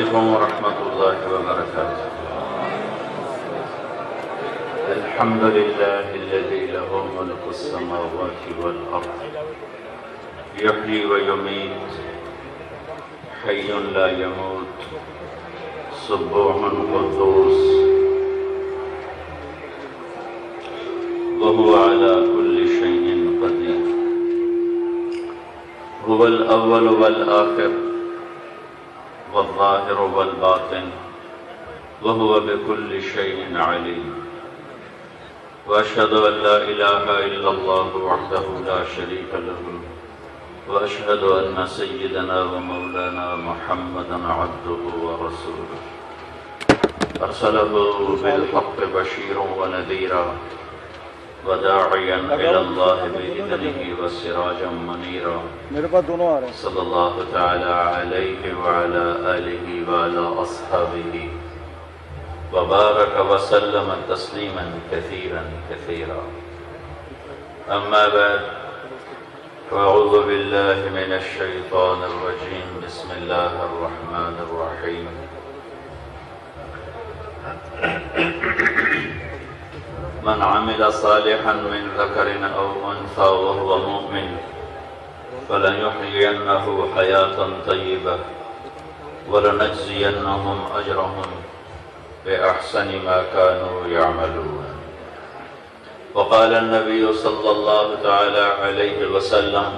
علیکم ورحمۃ اللہ وبرکاتہ۔ الحمد للہ الذی لہ ملک السماوات والارض یحیی ویمیت حی لا یموت سبوح قدوس وهو على كل شيء قدير هو الأول والآخر والظاهر والباطن وهو بكل شيء عليم وأشهد أن لا إله إلا الله وحده لا شريك له وأشهد أن سيدنا ومولانا محمدا عبده ورسوله أرسله بالحق بشيرا ونذيرا وداعيا إلى الله بإذنه وسراجا منيرا صلى الله تعالى عليه وعلى آله وعلى أصحابه وبارك وسلم تسليما كثيرا كثيرا أما بعد فأعوذ بالله من الشيطان الرجيم بسم الله الرحمن الرحيم من عمل صالحا من ذكر أو أنثى وهو مؤمن فلنحيينه حياة طيبة ولنجزينهم أجرهم بأحسن ما كانوا يعملون وقال النبي صلى الله تعالى عليه وسلم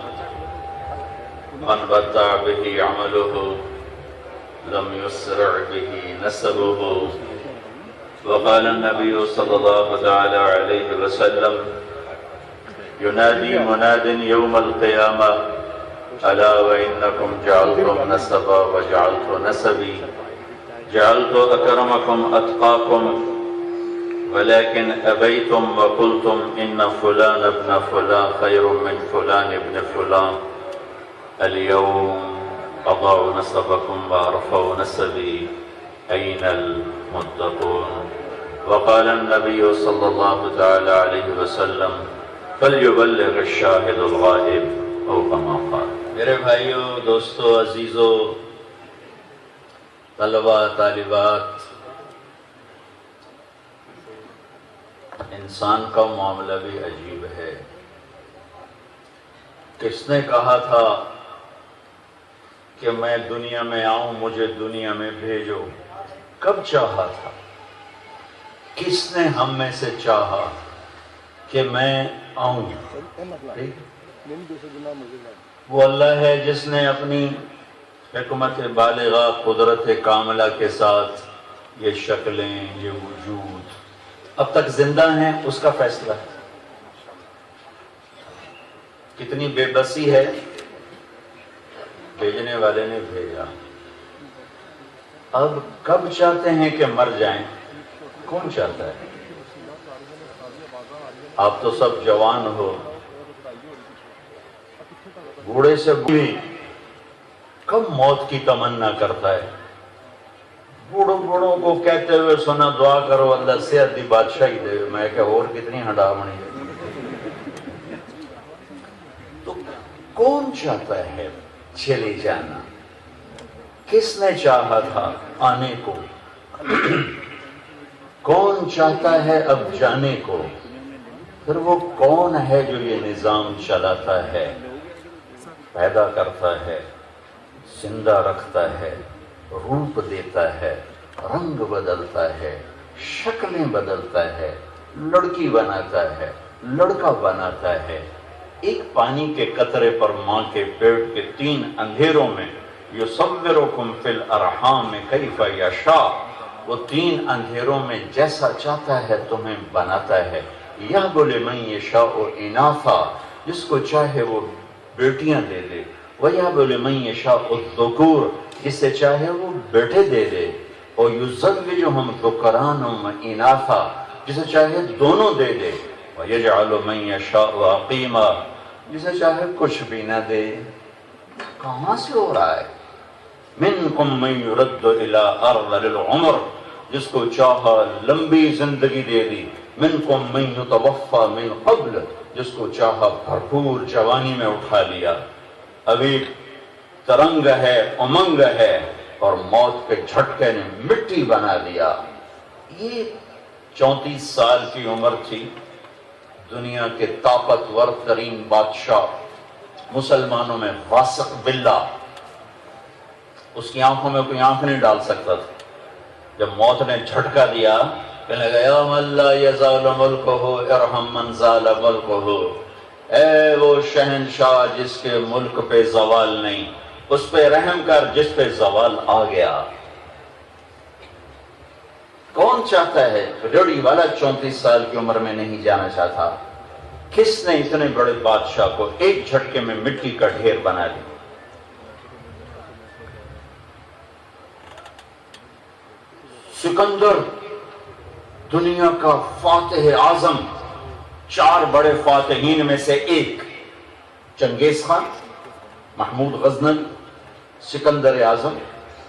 من بطأ به عمله لم يسرع به نسبه وقال النبي صلى الله تعالى عليه وسلم ينادي مناد يوم القيامة ألا وإنكم جعلتم نسبا وجعلت نسبي جعلت أكرمكم أتقاكم ولكن أبيتم وقلتم إن فلان ابن فلان خير من فلان ابن فلان اليوم أضع نسبكم وأرفع نسبي أين المتقون وقال النبي صلى الله تعالى عليه وسلم فليبلغ الشاهد الغائب أو كما قال۔ میرے بھائیو، دوستو، عزیزو، طلباء، طالبات، انسان کا معاملہ بھی عجیب ہے۔ کس نے کہا تھا کہ میں دنیا میں آؤں، مجھے دنیا میں بھیجو؟ کب چاہا تھا؟ کس نے ہم میں سے چاہا کہ میں آؤں؟ وہ اللہ ہے جس نے اپنی حکمت بالغہ، قدرت کاملہ کے ساتھ یہ شکلیں، یہ وجود اب تک زندہ ہیں، اس کا فیصلہ ہے۔ کتنی بے بسی ہے، بھیجنے والے نے بھیجا۔ اب کب چاہتے ہیں کہ مر جائیں؟ کون چاہتا ہے؟ آپ تو سب جوان ہو، بوڑھے سے بوڑھی کب موت کی تمنا کرتا ہے؟ بوڑھوں کو کہتے ہوئے سنا دعا کرو اللہ صحت دی بادشاہی دے، میں کہ اور کتنی ہڈامنی ہے۔ تو کون چاہتا ہے چلے جانا؟ کس نے چاہا تھا آنے کو؟ کون چاہتا ہے اب جانے کو؟ پھر وہ کون ہے جو یہ نظام چلاتا ہے، پیدا کرتا ہے، زندہ رکھتا ہے، روپ دیتا ہے، رنگ بدلتا ہے، شکلیں بدلتا ہے، لڑکی بناتا ہے، لڑکا بناتا ہے۔ ایک پانی کے قطرے پر ماں کے پیٹ کے 3 اندھیروں میں یصورکم فی الارحام کیف یشاء، وہ 3 اندھیروں میں جیسا چاہتا ہے تمہیں بناتا ہے۔ یہب لمن یشاء اناثا، جس کو چاہے وہ بیٹیاں دے دے، ویہب لمن یشاء الذکور، جسے چاہے وہ بیٹے دے دے، اور یزوجہم ذکرانا و اناثا، جسے چاہے دونوں دے دے، ویجعل من یشاء عقیما، جسے چاہے کچھ بھی نہ دے۔ کہاں سے ہو رہا ہے؟ منکم من یرد الی ارذل العمر، جس کو چاہا لمبی زندگی دے دی۔ منکم من یتوفی من قبل، جس کو چاہا بھرپور جوانی میں اٹھا لیا۔ ابھی ترنگ ہے، امنگ ہے، اور موت کے جھٹکے نے مٹی بنا دیا۔ یہ 34 سال کی عمر تھی، دنیا کے طاقتور ترین بادشاہ، مسلمانوں میں واثق باللہ، اس کی آنکھوں میں کوئی آنکھ نہیں ڈال سکتا تھا۔ جب موت نے جھٹکا دیا، کہنے لگا یا من لا یزال ملکہ ارحم من زال ملکہ، اے وہ شہنشاہ جس کے ملک پہ زوال نہیں، اس پہ رحم کر جس پہ زوال آ گیا۔ کون چاہتا ہے؟ ریڈی والا 34 سال کی عمر میں نہیں جانا چاہتا۔ کس نے اتنے بڑے بادشاہ کو ایک جھٹکے میں مٹی کا ڈھیر بنا دیا؟ سکندر، دنیا کا فاتح اعظم، 4 بڑے فاتحین میں سے ایک، چنگیز خان، محمود غزنوی، سکندر اعظم،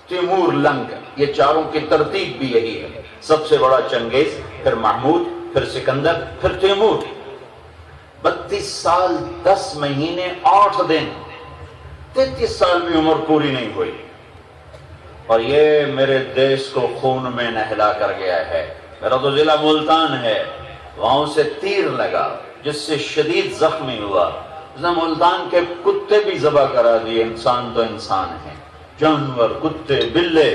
تیمور لنگ، یہ چاروں کی ترتیب بھی یہی ہے۔ سب سے بڑا چنگیز، پھر محمود، پھر سکندر، پھر تیمور۔ 32 سال 10 مہینے 8 دن، 33 سال میں عمر پوری نہیں ہوئی، اور یہ میرے دیش کو خون میں نہلا کر گیا ہے۔ میرا تو ضلع ملتان ہے، وہاں سے تیر لگا جس سے شدید زخمی ہوا، اس نے ملتان کے کتے بھی ذبح کرا دیے۔ انسان تو انسان ہے، جانور، کتے، بلے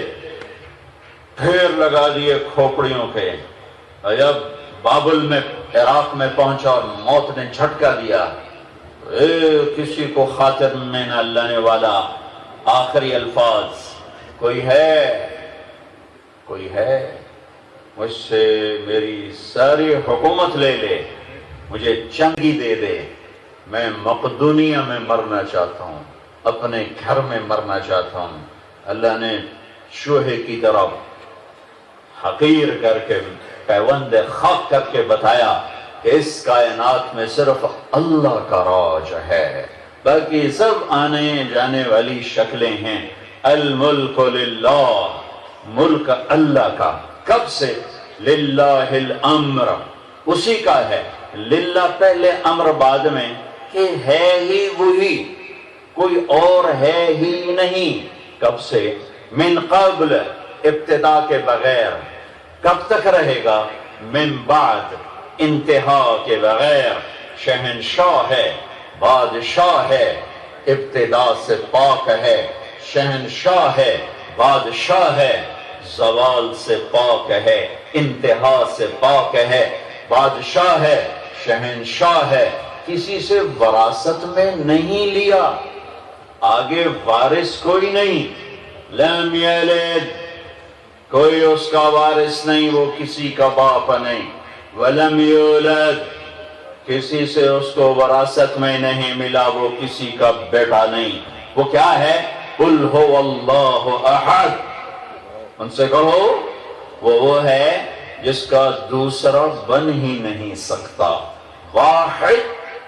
ڈھیر لگا دیے کھوپڑیوں کے۔ جب بابل میں، عراق میں پہنچا اور موت نے جھٹکا دیا، کسی کو خاطر میں نہ لانے والا آخری الفاظ، کوئی ہے مجھ سے میری ساری حکومت لے لے، مجھے چنگی دے دے، میں مقدونیہ میں مرنا چاہتا ہوں، اپنے گھر میں مرنا چاہتا ہوں۔ اللہ نے چوہے کی طرف حقیر کر کے، پیوند خاک کر کے بتایا کہ اس کائنات میں صرف اللہ کا راج ہے، باقی سب آنے جانے والی شکلیں ہیں۔ الملک للہ، ملک اللہ کا۔ کب سے؟ للہ الامر، اسی کا ہے۔ للہ پہلے، امر بعد میں، کہ ہے ہی وہی، کوئی اور ہے ہی نہیں۔ کب سے؟ من قبل، ابتدا کے بغیر۔ کب تک رہے گا؟ من بعد، انتہا کے بغیر۔ شہنشاہ ہے، بادشاہ ہے، ابتدا سے پاک ہے، شہنشاہ ہے، بادشاہ ہے، زوال سے پاک ہے، انتہا سے پاک ہے، بادشاہ ہے، شہنشاہ ہے، کسی سے وراثت میں نہیں لیا، آگے وارث کوئی نہیں۔ لم یلد، کوئی اس کا وارث نہیں، وہ کسی کا باپ نہیں۔ ولم یولد، کسی سے اس کو وراثت میں نہیں ملا، وہ کسی کا بیٹا نہیں۔ وہ کیا ہے؟ قل هو اللہ احد، ان سے کہو وہ ہے جس کا دوسرا بن ہی نہیں سکتا۔ واحد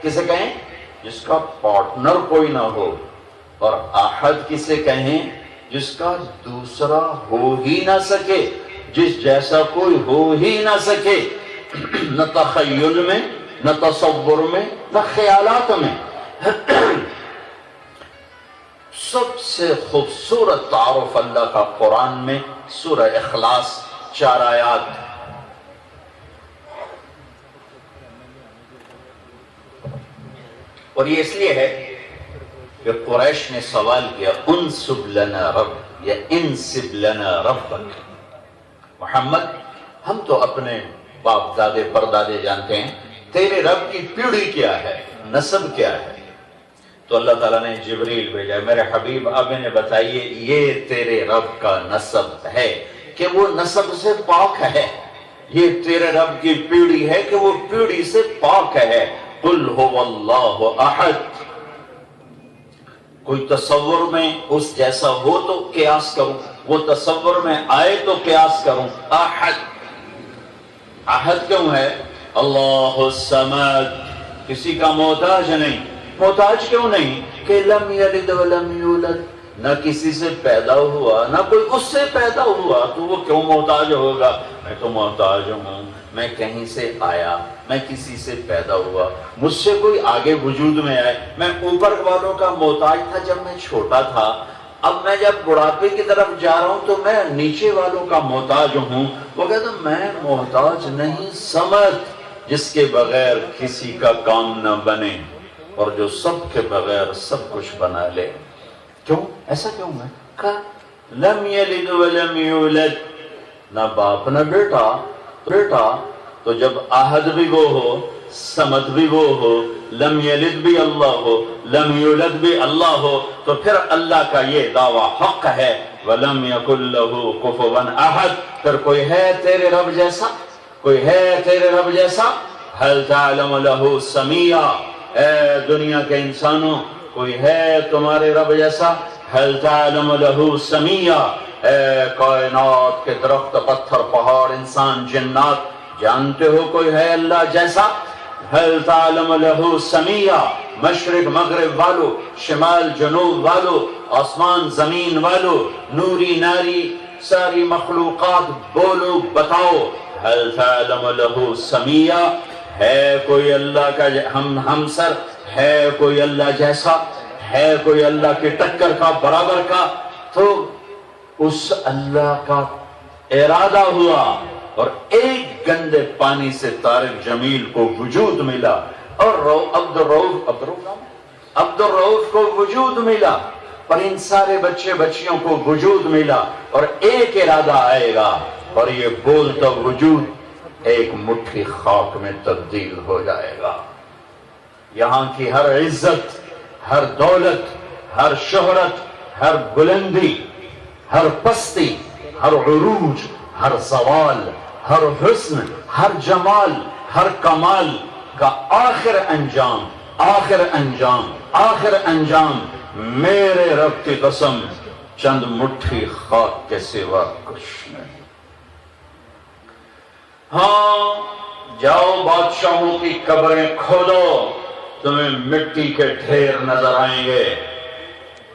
کسے کہیں؟ جس کا پارٹنر کوئی نہ ہو، اور احد کسے کہیں؟ جس کا دوسرا ہو ہی نہ سکے، جس جیسا کوئی ہو ہی نہ سکے، نہ تخیل میں، نہ تصور میں، نہ خیالات میں۔ سب سے خوبصورت تعارف اللہ کا قرآن میں سورہ اخلاص، 4 آیات۔ اور یہ اس لیے ہے کہ قریش نے سوال کیا، انسب لنا رب یا انسب لنا ربک۔ محمد، ہم تو اپنے باپ دادے پردادے جانتے ہیں، تیرے رب کی پیڑھی کیا ہے، نسب کیا ہے؟ تو اللہ تعالیٰ نے جبریل بھیجا، میرے حبیب اب انہیں بتائیے یہ تیرے رب کا نسب ہے کہ وہ نسب سے پاک ہے، یہ تیرے رب کی پیڑھی ہے کہ وہ پیڑھی سے پاک ہے۔ قل هو اللہ احد، کوئی تصور میں اس جیسا ہو تو قیاس کروں، وہ تصور میں آئے تو قیاس کروں۔ احد، احد کیوں ہے؟ اللہ الصمد، کسی کا محتاج نہیں۔ محتاج کیوں نہیں؟ کہ لم یلد ولم یولد، نہ کسی سے پیدا ہوا نہ کوئی اس سے پیدا ہوا، تو وہ کیوں محتاج ہوگا؟ میں تو محتاج ہوں، میں کہیں سے آیا، میں کسی سے پیدا ہوا، مجھ سے کوئی آگے وجود میں آئے۔ میں اوپر والوں کا محتاج تھا جب میں چھوٹا تھا، اب میں جب بڑھاپے کی طرف جا رہا ہوں تو میں نیچے والوں کا محتاج ہوں. وہ کہتا میں محتاج نہیں، سمجھ جس کے بغیر کسی کا کام نہ بنے اور جو سب کے بغیر سب کچھ بنا لے. کیوں ایسا کیوں ہے؟ کہا لم یلد ولم یولد، نہ باپ نہ بیٹا تو جب احد بھی وہ ہو، سمد بھی وہ ہو، لم یلد بھی اللہ ہو، لم یولد بھی اللہ ہو، تو پھر اللہ کا یہ دعویٰ حق ہے وَلَمْ يَكُنْ لَهُ كُفُوًا أَحَدٌ. پھر کوئی ہے تیرے رب جیسا؟ کوئی ہے تیرے رب جیسا؟ هَلْ تَعْلَمُ لَهُ سَمِيًّا، اے دنیا کے انسانوں کوئی ہے تمہارے رب جیسا؟ هَلْ تَعْلَمُ لَهُ سَمِيًّا، اے کائنات کے درخت پتھر پہاڑ انسان جنات جانتے ہو کوئی ہے اللہ جیسا؟ هل تعلم له سمیہ، مشرق مغرب والو، شمال جنوب والو، آسمان زمین والو، نوری ناری ساری مخلوقات بولو بتاؤ هل تعلم له سمیہ، ہے کوئی اللہ کا ہمسر؟ ہے کوئی اللہ جیسا؟ ہے کوئی اللہ کے ٹکر کا برابر کا؟ تو اس اللہ کا ارادہ ہوا اور ایک گندے پانی سے طارق جمیل کو وجود ملا اور عبد الرؤوف کو وجود ملا اور ان سارے بچے بچیوں کو وجود ملا اور ایک ارادہ آئے گا اور یہ بولتا وجود ایک مٹھی خاک میں تبدیل ہو جائے گا. یہاں کی ہر عزت، ہر دولت، ہر شہرت، ہر بلندی، ہر پستی، ہر عروج، ہر زوال، ہر حسن، ہر جمال، ہر کمال کا آخر انجام میرے رب کی قسم چند مٹھی خاک کے سوا کچھ نہیں. ہاں جاؤ بادشاہوں کی قبریں کھودو، تمہیں مٹی کے ڈھیر نظر آئیں گے.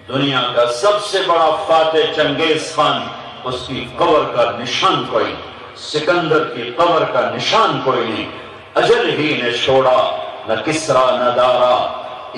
دنیا کا سب سے بڑا فاتح چنگیز خان، اس کی قبر کا نشان کوئی نہیں، سکندر کی قبر کا نشان کوئی نہیں. اجل ہی نے چھوڑا نہ کسرا نہ دارا،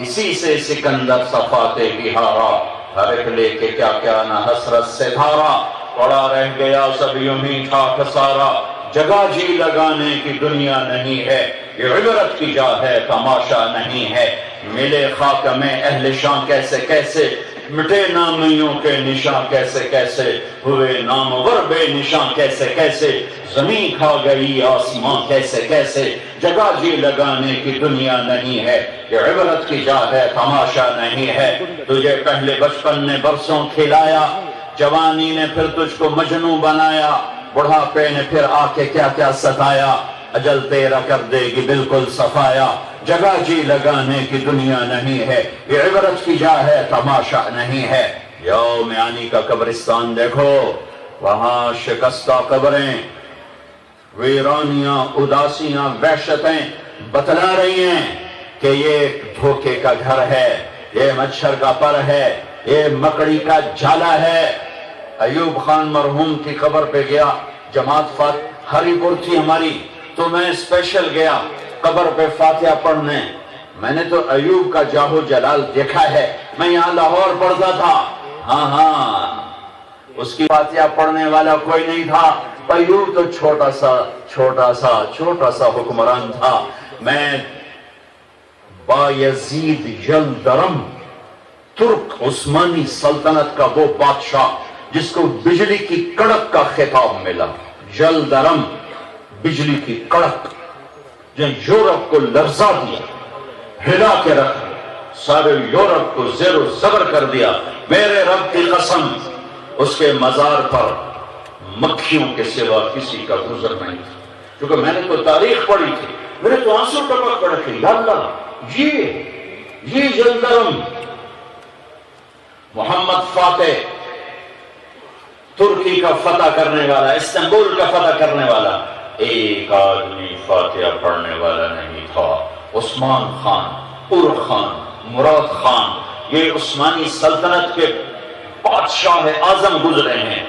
اسی سے سکندر صفاتے بھی ہارا. ہر ایک لے کے کیا کیا نہ حسرت سے دھارا، پڑا رہ گیا سب یوں ہی ٹھاک سارا. جگہ جی لگانے کی دنیا نہیں ہے، یہ عبرت کی جا ہے تماشا نہیں ہے. ملے خاک میں اہل شان کیسے کیسے، مٹے نامیوں کے نشان کیسے کیسے، ہوئے نامور بے نشان کیسے کیسے. زمین کھا گئی آسمان کیسے کیسے، جگہ جی لگانے کی دنیا نہیں ہے، یہ عبرت کی جا ہے تماشا نہیں ہے. تجھے پہلے بچپن نے برسوں کھلایا، جوانی نے پھر تجھ کو مجنوں بنایا، بڑھاپے نے پھر آ کے کیا کیا ستایا. اجل تیرا کر دے گی بالکل صفایا، جگہ جی لگانے کی دنیا نہیں ہے، یہ عبرت کی جا ہے تماشا نہیں ہے. یوم یعنی کا قبرستان دیکھو، وہاں شکستہ قبریں، ویرانیاں، اداسیاں، وحشتیں بتلا رہی ہیں کہ یہ دھوکے کا گھر ہے، یہ مچھر کا پر ہے، یہ مکڑی کا جالا ہے. ایوب خان مرحوم کی قبر پہ گیا، جماعت ہری پور تھی ہماری، تو میں اسپیشل گیا قبر پہ فاتحہ پڑھنے. میں نے تو ایوب کا جاہو جلال دیکھا ہے، میں یہاں لاہور پڑھتا تھا. ہاں اس کی فاتحہ پڑھنے والا کوئی نہیں تھا. ایوب تو چھوٹا سا حکمران تھا. میں بایزید یلدرم، ترک عثمانی سلطنت کا وہ بادشاہ جس کو بجلی کی کڑک کا خطاب ملا. یلدرم، بجلی کی کڑک، جو یورپ کو لرزا دیا، ہلا کے رکھ دیا، سارے یورپ کو زیر و زبر کر دیا. میرے رب کی قسم اس کے مزار پر مکھیوں کے سوا کسی کا گزر نہیں تھا. کیونکہ میں نے تو تاریخ پڑھی تھی، میرے تو آنسو ٹپک پڑے تھے. یا اللہ، یہ یلدرم، محمد فاتح، ترکی کا فتح کرنے والا، استنبول کا فتح کرنے والا، ایک آدمی فاتحہ پڑھنے والا نہیں تھا. عثمان خان، ار خان، مراد خان، یہ عثمانی سلطنت کے بادشاہ اعظم گزرے ہیں،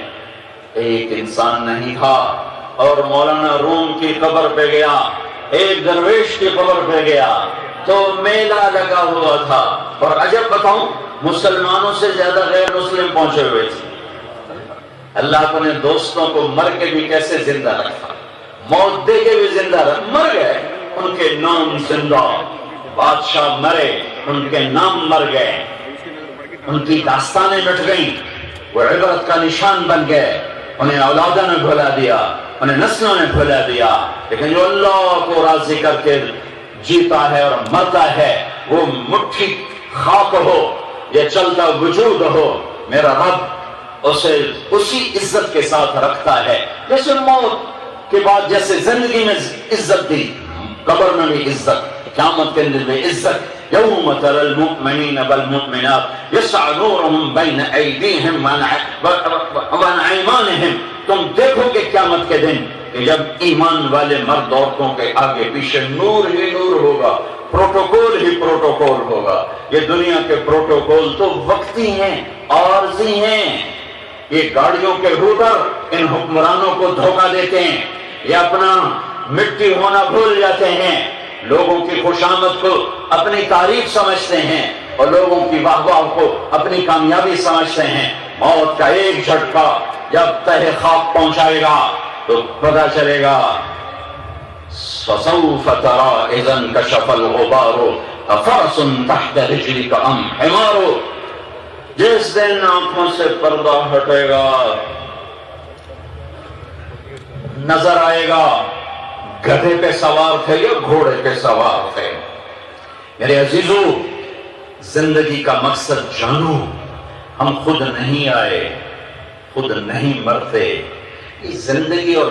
ایک انسان نہیں تھا. اور مولانا روم کی قبر پہ گیا، ایک درویش کی قبر پہ گیا تو میلہ لگا ہوا تھا. اور عجب بتاؤں، مسلمانوں سے زیادہ غیر مسلم پہنچے ہوئے تھے. اللہ اپنے دوستوں کو مر کے بھی کیسے زندہ رکھا, موت دے کے بھی زندہ رکھا. مر گئے ان کے نام زندہ, بادشاہ مرے ان کے نام مر گئے, ان کی داستانیں مٹ گئیں, وہ عبرت کا نشان بن گئے. انہیں اولادوں نے بھلا دیا, انہیں نسلوں نے بھلا دیا, لیکن جو اللہ کو راضی کر کے جیتا ہے اور مرتا ہے, وہ مٹھی خاک ہو یا چلتا وجود ہو, میرا رب اسے اسی عزت کے ساتھ رکھتا ہے جیسے موت کے بعد جیسے زندگی میں عزت دی, قبر میں بھی عزت, قیامت کے دن میں عزت. یوم تری المؤمنین والمؤمنات یسعی نورهم بین ایدیہم وعن ایمانہم. تم دیکھو کہ قیامت کے دن کہ جب ایمان والے مرد عورتوں کے آگے پیچھے نور ہی نور ہوگا, پروٹوکول ہی پروٹوکول ہوگا. یہ دنیا کے پروٹوکول تو وقتی ہیں, عارضی ہیں. یہ گاڑیوں کے روٹر ان حکمرانوں کو دھوکہ دیتے ہیں, یہ اپنا مٹی ہونا بھول جاتے ہیں, لوگوں کی خوشامد کو اپنی تعریف سمجھتے ہیں اور لوگوں کی واہ واہ کو اپنی کامیابی سمجھتے ہیں. موت کا ایک جھٹکا جب تہ خاک پہنچائے گا تو پتہ چلے گا. فَسَوْفَ تَرَىٰ إِذَا انْكَشَفَ الْغُبَارُ أَفَرَسٌ تَحْتَ رِجْلِكَ أَمْ حِمَارُ. جس دن آنکھوں سے پردہ ہٹے گا نظر آئے گا گدھے پہ سوار تھے یا گھوڑے پہ سوار تھے. میرے عزیزو, زندگی کا مقصد جانو. ہم خود نہیں آئے, خود نہیں مرتے. یہ زندگی اور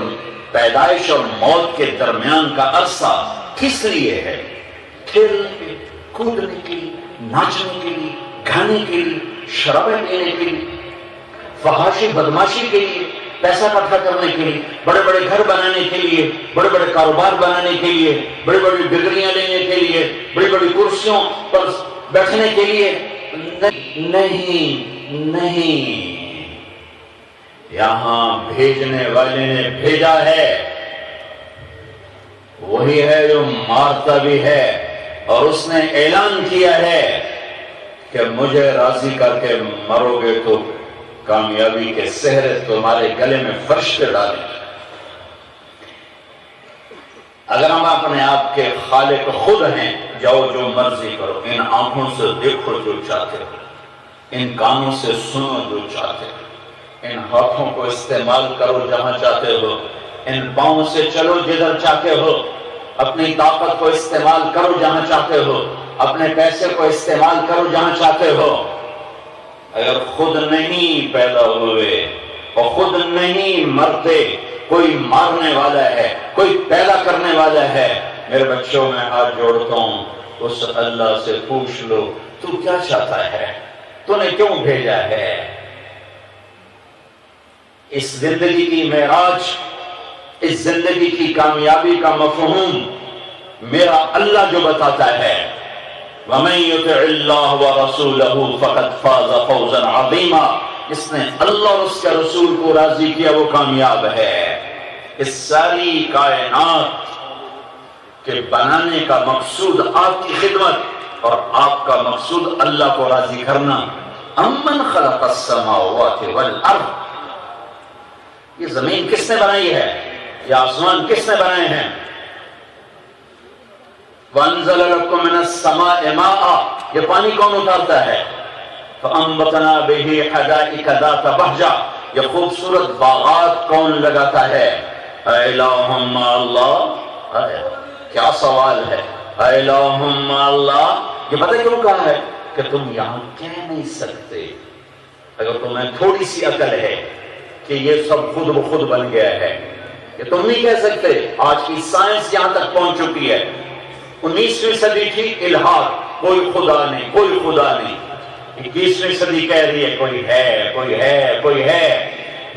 پیدائش اور موت کے درمیان کا عرصہ کس لیے ہے؟ کھیلنے کے, کودنے کے لیے, ناچنے کے لیے, گانے کے لیے, شرابیں پینے کے لیے, فحاشی بدماشی کے لیے, پیسہ اکٹھا کرنے کے لیے, بڑے بڑے گھر بنانے کے لیے, بڑے بڑے کاروبار بنانے کے لیے, بڑی بڑی ڈگریاں لینے کے لیے, بڑی بڑی کرسیوں پر بیٹھنے کے لیے نہیں. یہاں بھیجنے والے نے بھیجا ہے, وہی ہے جو مارتا بھی ہے, اور اس نے اعلان کیا ہے کہ مجھے راضی کر کے مرو گے تو کامیابی کے سہرے تمہارے گلے میں فرش پہ ڈالیں. اگر ہم اپنے آپ کے خالق خود ہیں, جاؤ جو مرضی کرو, ان آنکھوں سے دیکھو جو چاہتے ہو, ان کانوں سے سنو جو چاہتے ہو, ان ہاتھوں کو استعمال کرو جہاں چاہتے ہو, ان پاؤں سے چلو جدھر چاہتے ہو, اپنی طاقت کو استعمال کرو جہاں چاہتے ہو, اپنے پیسے کو استعمال کرو جہاں چاہتے ہو. اگر خود نہیں پیدا ہوئے اور خود نہیں مرتے, کوئی مارنے والا ہے, کوئی پیدا کرنے والا ہے. میرے بچوں میں ہاتھ جوڑتا ہوں, اس اللہ سے پوچھ لو تو کیا چاہتا ہے, تو نے کیوں بھیجا ہے. اس زندگی کی معراج, اس زندگی کی کامیابی کا مفہوم میرا اللہ جو بتاتا ہے, وَمَن يُطِعِ اللَّهَ وَرَسُولَهُ فَقَدْ فَازَ فَوْزًا عَظِيمًا. جس نے اللہ اور اس کے رسول کو راضی کیا وہ کامیاب ہے. اس ساری کائنات کے بنانے کا مقصود آپ کی خدمت اور آپ کا مقصود اللہ کو راضی کرنا. أَمَّنْ خَلَقَ السَّمَاوَاتِ وَالْأَرْضِ. یہ زمین کس نے بنائی ہے, یہ آسمان کس نے بنائے ہیں. وَأَنزَلَ لَكُم مِّنَ السَّمَاءِ مَاءً. یہ پانی کون اتارتا ہے. فَأَنبَتْنَا بِهِ حَدَائِقَ ذَاتَ بَهْجَةٍ. یہ خوبصورت باغات کون لگاتا ہے. اِلَٰهٌ مَّعَ اللَّهِ. کیا سوال ہے, اِلَٰهٌ مَّعَ اللَّهِ. یہ پتہ کیوں کہا ہے کہ تم یہاں کہہ نہیں سکتے. اگر تمہیں تھوڑی سی عقل ہے کہ یہ سب خود بخود بن گیا ہے, یہ تم نہیں کہہ سکتے. آج کی سائنس یہاں تک پہنچ چکی ہے. 19ویں صدی کی الحاد, کوئی خدا نہیں, کوئی خدا نہیں. 21ویں صدی کہہ رہی ہے کوئی ہے, کوئی ہے, کوئی ہے.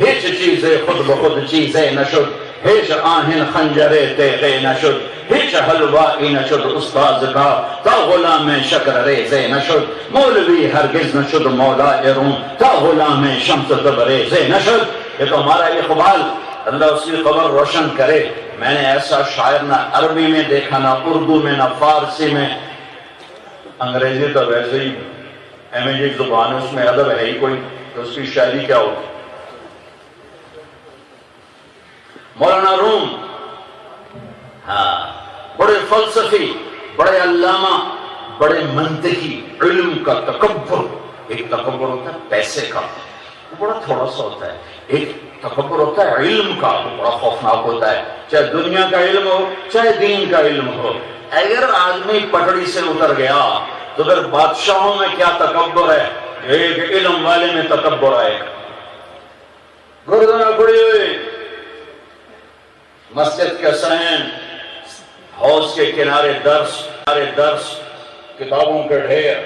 ہچ چیزیں خود بخود چیزیں نشد, ہچ آہن خنجرے تیغے نشد, ہچ حلوائی نشد استاذ کا تا غلام شکر ریزے نشد, مولوی ہرگز نشد مولا روم تا غلام شمس تبریزے نشد. یہ تو ہمارا اقبال, اللہ اس کی خبر روشن کرے. میں نے ایسا شاعر نہ عربی میں دیکھا, نہ اردو میں, نہ فارسی میں. انگریزی تو ویسے ہی جی زبان ہے، اس میں ادب ہے ہی کوئی، تو اس کی شاعری کیا ہوگی؟ مولانا روم ہاں بڑے فلسفی، بڑے علامہ، بڑے منطقی، علم کا تکبر، ایک تکبر ہوتا ہے پیسے کا، وہ بڑا تھوڑا سا ہوتا ہے، ایک تکبر ہوتا ہے علم کا، وہ بڑا خوفناک ہوتا ہے، چاہے دنیا کا علم ہو چاہے دین کا علم ہو۔ اگر آدمی پٹڑی سے اتر گیا تو پھر بادشاہوں میں کیا تکبر ہے، ایک علم والے میں تکبر آئے گا۔ گردنیں کھڑی ہوئی، مسجد کے سین، حوض کے کنارے درس، کتابوں کے ڈھیر،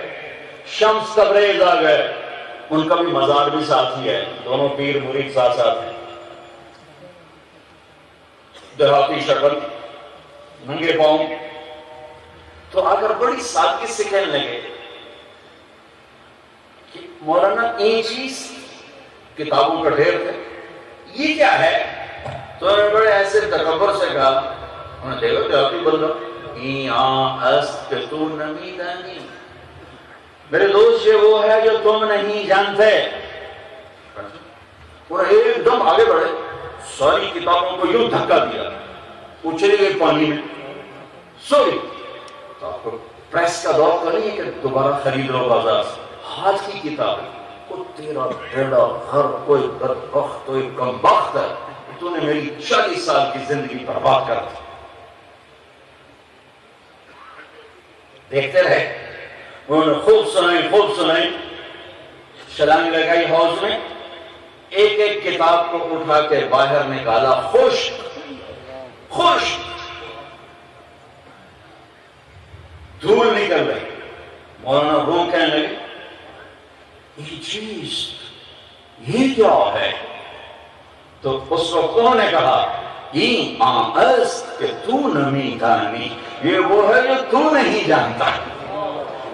شمس تبریز آ گئے، ان کا بھی مزار بھی ساتھ ہی ہے، دونوں پیر مرید ساتھ ساتھ ہیں، دیہاتی شکل، ننگے پاؤں، تو اگر بڑی سادگی سے کہنے لگے کہ مولانا یہ چیز کتابوں کا ڈھیر تھے، یہ کیا ہے؟ تو انہوں نے بڑے ایسے تکبر سے کہا، انہوں نے دیکھو دیہاتی بندہ، است کہ تو نمی دانی، میرے دوست یہ وہ ہے جو تم نہیں جانتے۔ اور ایک دم آگے بڑھے، ساری کتابوں کو یوں دھکا دیا، اچھلی گئی پانی میں، سوری تو آپ کو پریس کا دور تو نہیں ہے کہ دوبارہ خرید لو بازار سے، ہاتھ کی کتاب ہے، کوئی تیرا ڈیڑا گھر، کوئی بدبخت، کوئی کمبخت ہے، تو نے میری 40 سال کی زندگی برباد کر دی۔ دیکھتے رہے، انہوں نے خوب سنائی، چھلانگ لگائی حوض میں، ایک ایک کتاب کو اٹھا کے باہر نکالا، خوش دھول نکل گئی۔ مولانا روم کہنے لگے یہ چیز یہ کیا ہے؟ تو اس کو کون نے کہا کہ تو نمی دانی، یہ وہ ہے جو تو نہیں جانتا۔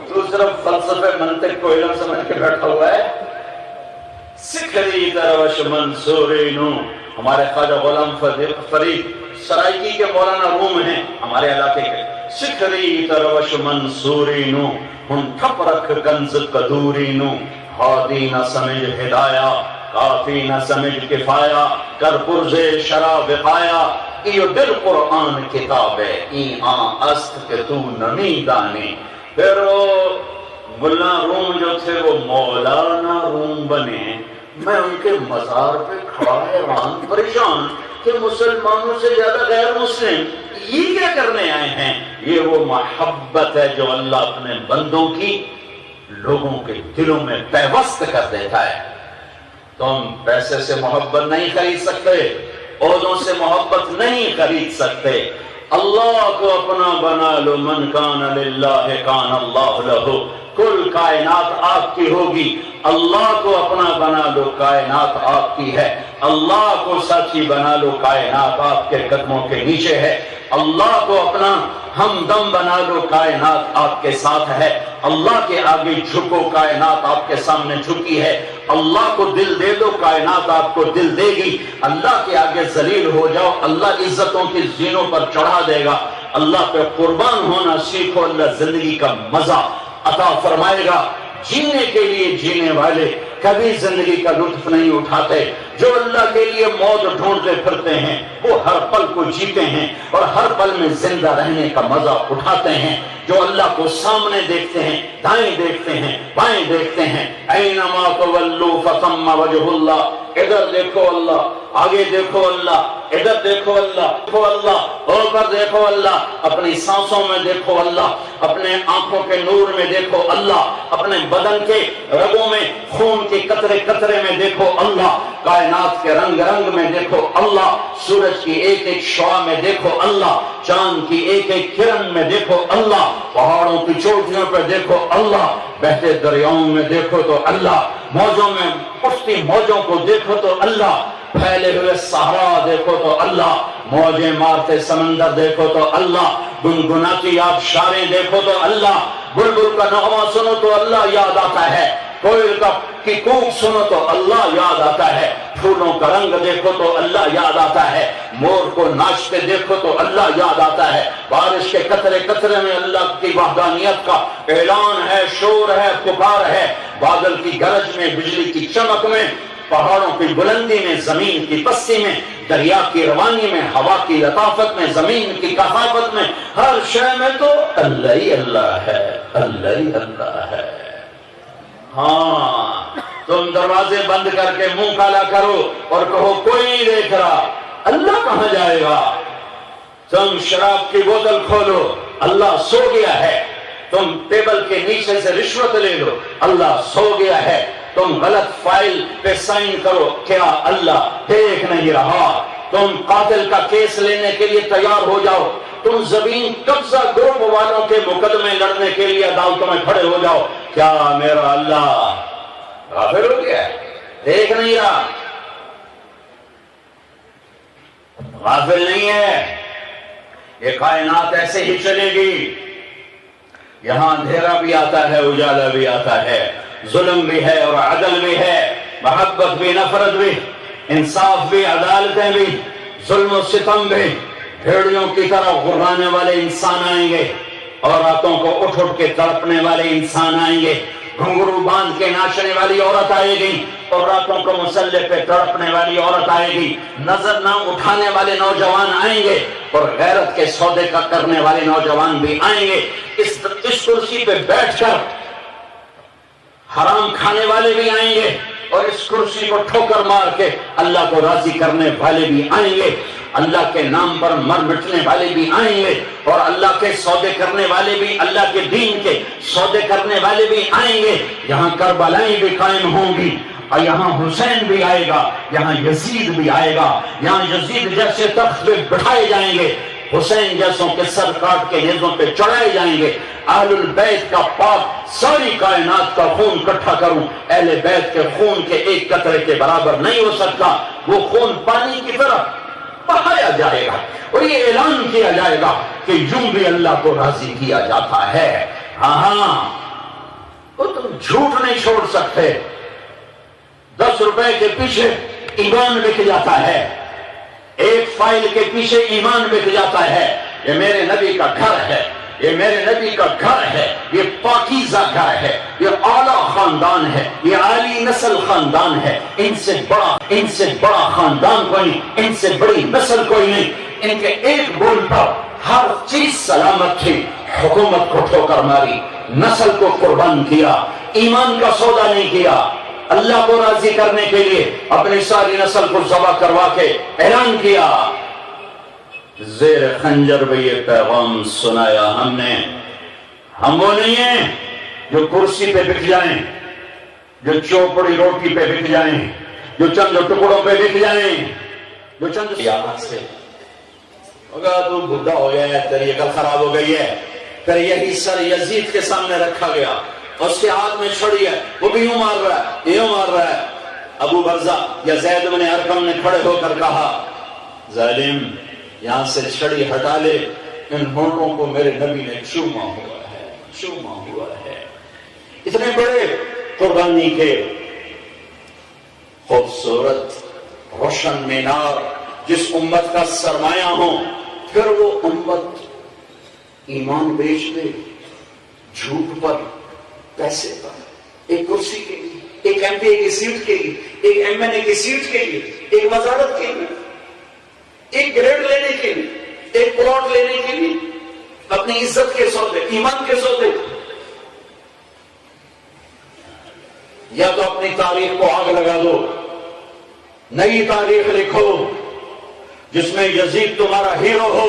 تو صرف فلسفے منطق کو علم سمجھ کے بیٹھا ہوا ہے۔ سکھری دروش منصوری نو، ہمارے خواجہ غلام فرید سرائکی کے مولانا روم ہیں ہمارے علاقے کے۔ سکھری دروش منصوری نو، ہن ٹھپ رکھ کنز قدوری نو، ہادی نہ سمجھ ہدایہ، کافی نہ سمجھ کفایہ، کر پرز شرع وقایا، ایو دل قرآن کتاب ہے، است کہ تو نمی دانی۔ پھر وہ ملا روم جو تھے وہ مولانا روم بنے۔ میں ان کے مزار پہ کھڑا حیران پریشان کہ مسلمانوں سے زیادہ غیر مسلم یہ کیا کرنے آئے ہیں؟ یہ وہ محبت ہے جو اللہ اپنے بندوں کی لوگوں کے دلوں میں پیوست کر دیتا ہے۔ تم پیسے سے محبت نہیں خرید سکتے، عہدوں سے محبت نہیں خرید سکتے۔ اللہ کو اپنا بنا لو، من کان للہ کان اللہ لہ، کل کائنات آپ کی ہوگی۔ اللہ کو اپنا بنا لو، کائنات آپ کی ہے۔ اللہ کو ساتھی بنا لو، کائنات آپ کے قدموں کے نیچے ہے۔ اللہ کو اپنا ہمدم بنا لو، کائنات آپ کے ساتھ ہے۔ اللہ کے آگے جھکو، کائنات آپ کے سامنے جھکی ہے۔ اللہ کو دل دے دو، کائنات آپ کو دل دے گی۔ اللہ کے آگے ذلیل ہو جاؤ، اللہ عزتوں کی زینوں پر چڑھا دے گا۔ اللہ پہ قربان ہونا سیکھو، اللہ زندگی کا مزہ عطا فرمائے گا۔ جینے کے لیے جینے والے کبھی زندگی کا لطف نہیں اٹھاتے۔ جو اللہ کے لیے موت ڈھونڈتے پھرتے ہیں وہ ہر پل کو جیتے ہیں اور ہر پل میں زندہ رہنے کا مزہ اٹھاتے ہیں۔ جو اللہ کو سامنے دیکھتے ہیں، دائیں دیکھتے ہیں، بائیں دیکھتے ہیں، اینما تولوا فثم وجہ اللہ، ادھر دیکھو اللہ، آگے دیکھو اللہ، ادھر دیکھو اللہ، دیکھو اللہ، اوپر دیکھو اللہ، اپنی سانسوں میں دیکھو اللہ، اپنے آنکھوں کے نور میں دیکھو اللہ، اپنے بدن کے رگوں میں خون کے قطرے قطرے میں دیکھو اللہ، کائنات کے رنگ رنگ میں دیکھو اللہ، سورج کی ایک ایک شعاع میں دیکھو اللہ، چاند کی ایک ایک کرن میں دیکھو اللہ، پہاڑوں کی چوٹیوں پر دیکھو اللہ، بہتے دریاؤں میں دیکھو تو اللہ، موجوں میں اٹھتی موجوں کو دیکھو تو اللہ، پھیلے ہوئے صحرا دیکھو تو اللہ، موجیں مارتے سمندر دیکھو تو اللہ، گنگناتی آبشاریں دیکھو تو اللہ، بلبل کا نغمہ سنو تو اللہ یاد آتا ہے۔ کوئل کی کوک سنو تو اللہ یاد آتا ہے، پھولوں کا رنگ دیکھو تو اللہ یاد آتا ہے، مور کو ناچتے دیکھو تو اللہ یاد آتا ہے، بارش کے قطرے قطرے میں اللہ کی وحدانیت کا اعلان ہے، شور ہے، پکار ہے، بادل کی گرج میں، بجلی کی چمک میں، پہاڑوں کی بلندی میں، زمین کی پستی میں، دریا کی روانی میں، ہوا کی لطافت میں، زمین کی کثافت میں، ہر شے میں تو اللہ ہی اللہ ہے، اللہ ہی اللہ ہے۔ ہاں تم دروازے بند کر کے منہ کالا کرو اور کہو کوئی نہیں دیکھ رہا، اللہ کہاں جائے گا؟ تم شراب کی بوتل کھولو، اللہ سو گیا ہے، تم ٹیبل کے نیچے سے رشوت لے لو، اللہ سو گیا ہے، تم غلط فائل پہ سائن کرو، کیا اللہ دیکھ نہیں رہا؟ تم قاتل کا کیس لینے کے لیے تیار ہو جاؤ، تم زمین قبضہ گروپ والوں کے مقدمے لڑنے کے لیے عدالتوں میں کھڑے ہو جاؤ، کیا میرا اللہ غافل ہو گیا ہے؟ دیکھ نہیں رہا؟ غافل نہیں ہے، یہ کائنات ایسے ہی چلے گی، یہاں اندھیرا بھی آتا ہے، اجالا بھی آتا ہے، ظلم بھی ہے اور عدل بھی ہے، محبت بھی، نفرت بھی، انصاف بھی، عدالتیں بھی، ظلم و ستم بھی، بھیڑیوں کی طرح غرانے والے انسان آئیں گے، عورتوں کو اٹھ اٹھ کے تڑپنے والے انسان آئیں گے، گھنگرو باندھ کے ناچنے والی عورت آئے گی، اور راتوں کو مسلح پہ تڑپنے والی عورت آئے گی، نظر نہ اٹھانے والے نوجوان آئیں گے، اور غیرت کے سودے کا کرنے والے نوجوان بھی آئیں گے، اس کرسی پہ بیٹھ کر حرام کھانے والے بھی آئیں گے، اور اس کرسی کو ٹھوکر مار کے اللہ کو راضی کرنے والے بھی آئیں گے، اللہ کے نام پر مر مٹنے والے بھی آئیں گے، اور اللہ کے سودے کرنے والے بھی، اللہ کے دین کے سودے کرنے والے بھی آئیں گے۔ یہاں کربلائیں بھی قائم ہوں گی، اور یہاں حسین بھی آئے گا، یہاں یزید بھی آئے گا، یہاں یزید جیسے تخت پہ بٹھائے جائیں گے، حسین جیسوں کے سر کاٹ کے نیزوں پہ چڑھائے جائیں گے۔ اہل البیت کا پاک ساری کائنات کا خون اکٹھا کروں، اہل بیت کے خون کے ایک قطرے کے برابر نہیں ہو سکتا، وہ خون پانی کی طرح بہایا جائے گا، اور یہ اعلان کیا جائے گا کہ یوں بھی اللہ کو راضی کیا جاتا ہے۔ ہاں وہ تم جھوٹ نہیں چھوڑ سکتے، 10 روپے کے پیچھے ایمان بک جاتا ہے، ایک فائل کے پیچھے ایمان بک جاتا ہے۔ یہ میرے نبی کا گھر ہے، یہ میرے نبی کا گھر ہے، یہ پاکیزہ گھر ہے، یہ اعلیٰ خاندان ہے، یہ عالی نسل خاندان ہے، ان سے بڑا خاندان کوئی نہیں، ان سے بڑی نسل کوئی نہیں، ان کے ایک بول پر ہر چیز سلامت تھی، حکومت کو ٹھوکر ماری، نسل کو قربان کیا، ایمان کا سودا نہیں کیا، اللہ کو راضی کرنے کے لیے اپنی ساری نسل کو ذبح کروا کے اعلان کیا۔ زیر خنجر بھی یہ پیغام سنایا ہم نے۔ ہم وہ نہیں ہیں جو کرسی پہ بک جائیں، جو چوپڑی روٹی پہ بک جائیں، جو چند ٹکڑوں پہ بک جائیں، جو چند یاد سے ہوگا تو بڈھا ہو گیا ہے، تیری عقل خراب ہو گئی ہے، پھر یہی سر یزید کے سامنے رکھا گیا، اس کے ہاتھ میں چھڑی ہے، وہ بھی یوں مار رہا ہے، یوں مار رہا ہے۔ ابو برزہ یا زید بن ارقم نے کھڑے ہو کر کہا، ظالم یہاں سے چھڑی ہٹا لے، ان ہونٹوں کو میرے نبی نے چوما ہوا ہے۔ اتنے بڑے قربانی کے خوبصورت روشن مینار جس امت کا سرمایہ ہو، پھر وہ امت ایمان بیچ دے جھوٹ پر، پیسے پر، ایک کرسی کے لیے، ایک ایم پی اے کی سیٹ کے لیے، ایک ایم این اے کی سیٹ کے لیے، ایک وزارت کے لیے، ایک گریڈ لینے کے لیے، ایک پلاٹ لینے کے لیے، اپنی عزت کے سودے، ایمان کے سودے۔ یا تو اپنی تاریخ کو آگ لگا دو، نئی تاریخ لکھو جس میں یزید تمہارا ہیرو ہو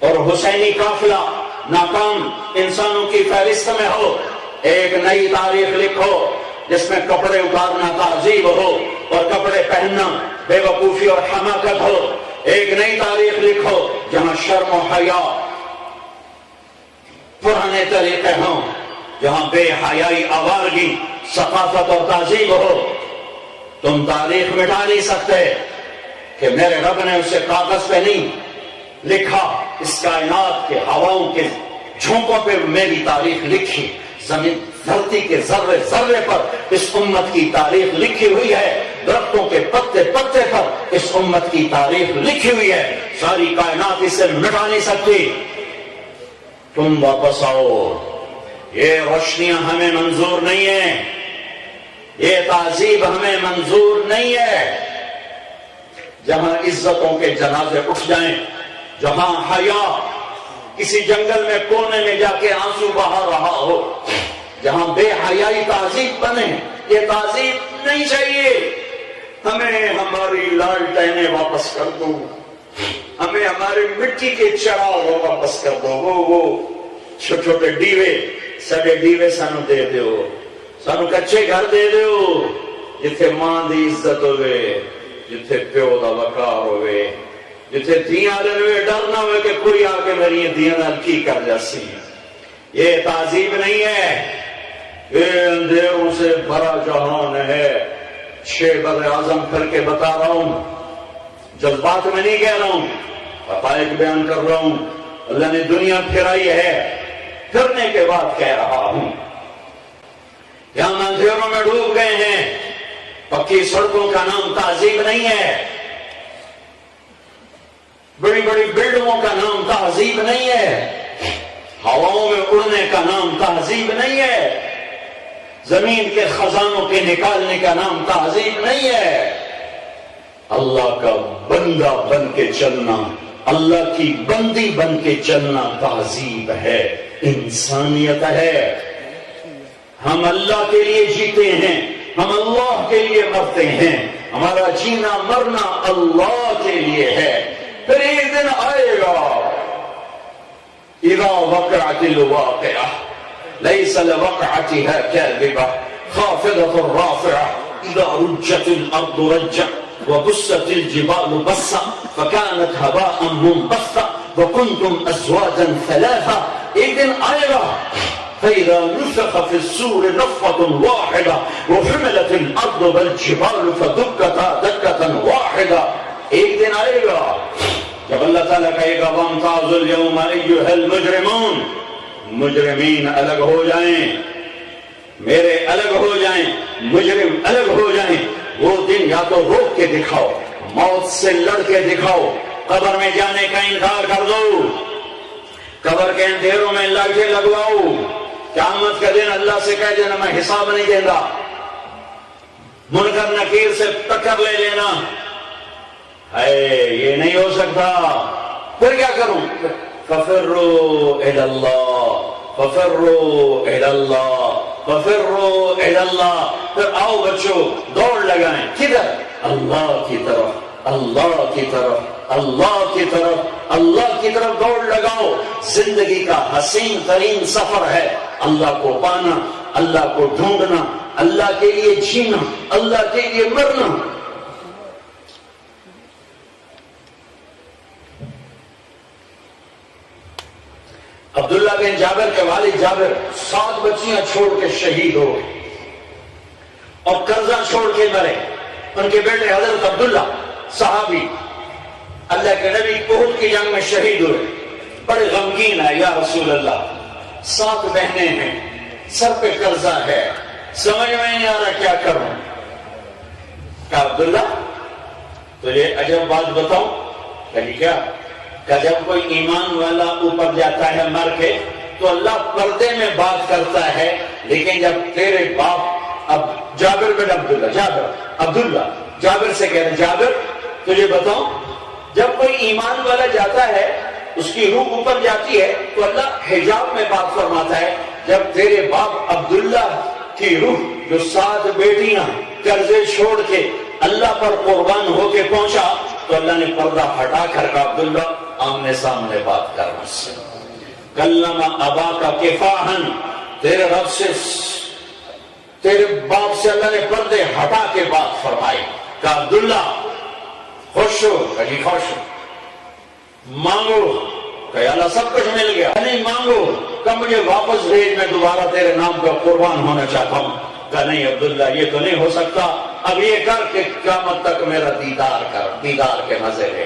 اور حسینی قافلہ ناکام انسانوں کی فہرست میں ہو۔ ایک نئی تاریخ لکھو جس میں کپڑے اتارنا تہذیب ہو اور کپڑے پہننا بے وقوفی اور حماقت ہو۔ ایک نئی تاریخ لکھو جہاں شرم و حیا پرانے طریقے ہوں، جہاں بے حیائی، آوارگی، ثقافت اور تہذیب ہو۔ تم تاریخ مٹا نہیں سکتے کہ میرے رب نے اسے کاغذ پہ نہیں لکھا، اس کائنات کے ہواؤں کے جھونکوں پہ میری تاریخ لکھی، زمین دھرتی کے ذرے ذرے پر اس امت کی تاریخ لکھی ہوئی ہے، درختوں کے پتے پتے پر اس امت کی تاریخ لکھی ہوئی ہے، ساری کائنات اسے مٹا نہیں سکتی۔ تم واپس آؤ، یہ روشنیاں ہمیں منظور نہیں ہیں، یہ تہذیب ہمیں منظور نہیں ہے۔ جہاں عزتوں کے جنازے اٹھ جائیں، جہاں حیا کسی جنگل میں کونے میں جا کے آنسو بہا رہا ہو، جہاں بے حیائی تہذیب بنے، یہ تہذیب نہیں چاہیے۔ ہمیں ہماری لالٹینیں واپس کر دو، ہمیں ہمارے مٹی کے چراغ واپس کر دو، وہ چھوٹے چھوٹے ڈیوے، سڈے ڈیوے سانو دے دیو، سانو کچے گھر دے دیو جتھے ماں دی عزت ہوئے، جتھے پیو دا وقار ہوئے، جتھے دیاں دے ہوئے ڈر نہ ہوئے کہ کوئی آ کے میری دیاں نال کی کر جاسی۔ یہ تہذیب نہیں ہے، یہ اندھیروں سے بھرا جہان ہے۔ 6 بر اعظم پھر کے بتا رہا ہوں، جذبات میں نہیں کہہ رہا ہوں، حقائق بیان کر رہا ہوں۔ اللہ نے دنیا پھرائی ہے، پھرنے کے بعد کہہ رہا ہوں، یہاں اندھیروں میں ڈوب گئے ہیں۔ پکی سڑکوں کا نام تہذیب نہیں ہے، بڑی بڑی بلڈنگوں کا نام تہذیب نہیں ہے، ہواؤں میں اڑنے کا نام تہذیب نہیں ہے، زمین کے خزانوں کے نکالنے کا نام تہذیب نہیں ہے۔ اللہ کا بندہ بن کے چلنا، اللہ کی بندی بن کے چلنا تہذیب ہے، انسانیت ہے۔ ہم اللہ کے لیے جیتے ہیں، ہم اللہ کے لیے مرتے ہیں، ہمارا جینا مرنا اللہ کے لیے ہے۔ پھر ایک دن آئے گا، اذا وقعت الواقعہ لیس لوقعتها كاذبہ خافضة رافعہ اذا رجت الارض رجا وبست الجبال بسا فكانت هباء منبثا وكنتم ازواجا ثلاثا۔ ایک دن آئے گا فإذا نفخ في الصور نفخة واحدة وحملت الأرض والجبال فدكتا دكة واحدة۔ ایک دن آئے گا جب اللہ تعالیٰ کہے گا وَامْتَازُوا الْيَوْمَ أَيُّهَا الْمُجْرِمُونَ، مجرمین الگ ہو جائیں، میرے الگ ہو جائیں، مجرم الگ ہو جائیں۔ وہ دن یا تو روک کے دکھاؤ، موت سے لڑ کے دکھاؤ، قبر میں جانے کا انکار کر دو، قبر کے اندھیروں میں لگے لگواؤ، قیامت کا دن اللہ سے کہہ دینا میں حساب نہیں دیں گا، منکر نکیر سے ٹکر لے لینا، یہ نہیں ہو سکتا۔ پھر کیا کروں؟ فَفِرُّوا إِلَى اللَّهِ فَفِرُّوا إِلَى اللَّهِ فَفِرُّوا إِلَى اللَّهِ۔ پھر آؤ بچوں دوڑ لگائیں، کدھر؟ اللہ کی طرف، اللہ کی طرف، اللہ کی طرف، اللہ کی طرف دوڑ لگاؤ۔ زندگی کا حسین ترین سفر ہے اللہ کو پانا، اللہ کو ڈھونڈنا، اللہ کے لیے جینا، اللہ کے لیے مرنا۔ عبداللہ بن جابر کے والد جابر 7 بچیاں چھوڑ کے شہید ہو اور قرضہ چھوڑ کے مرے۔ ان کے بیٹے حضرت عبداللہ صحابی اللہ کے نبی احد کی جنگ میں شہید ہوئے، بڑے غمگین ہے، یا رسول اللہ 7 بہنیں ہیں، سر پہ قرضہ ہے، سمجھ میں نہیں آ رہا کیا کروں۔ کہا عبداللہ تجھے عجب بات بتاؤں؟ کہی کیا؟ کہ جب کوئی ایمان والا اوپر جاتا ہے مر کے تو اللہ پردے میں بات کرتا ہے، لیکن جب تیرے باپ اب جابر بن عبداللہ جابر سے کہہ رہے جابر تجھے بتاؤں، جب کوئی ایمان والا جاتا ہے اس کی روح اوپر جاتی ہے تو اللہ حجاب میں بات فرماتا ہے، جب تیرے باپ عبداللہ کی روح جو 7 بیٹیاں قرضے چھوڑ کے اللہ پر قربان ہو کے پہنچا تو اللہ نے پردہ ہٹا کر کہا عبداللہ آمنے سامنے بات کر مجھ سے، کلم ابا کا کفاہن، تیرے رب سے تیرے باپ سے اللہ نے پردے ہٹا کے بات فرمائی۔ کہا عبداللہ خوش ہو؟ کہا خوش ہو۔ مانگو؟ کہ اللہ سب کچھ مل گیا۔ نہیں مانگو؟ کہ مجھے واپس بھیج، میں دوبارہ تیرے نام پر قربان ہونا چاہتا ہوں۔ کہا نہیں عبداللہ یہ تو نہیں ہو سکتا، اب یہ کر کہ قیامت تک میرا دیدار کر، دیدار کے مزے لے۔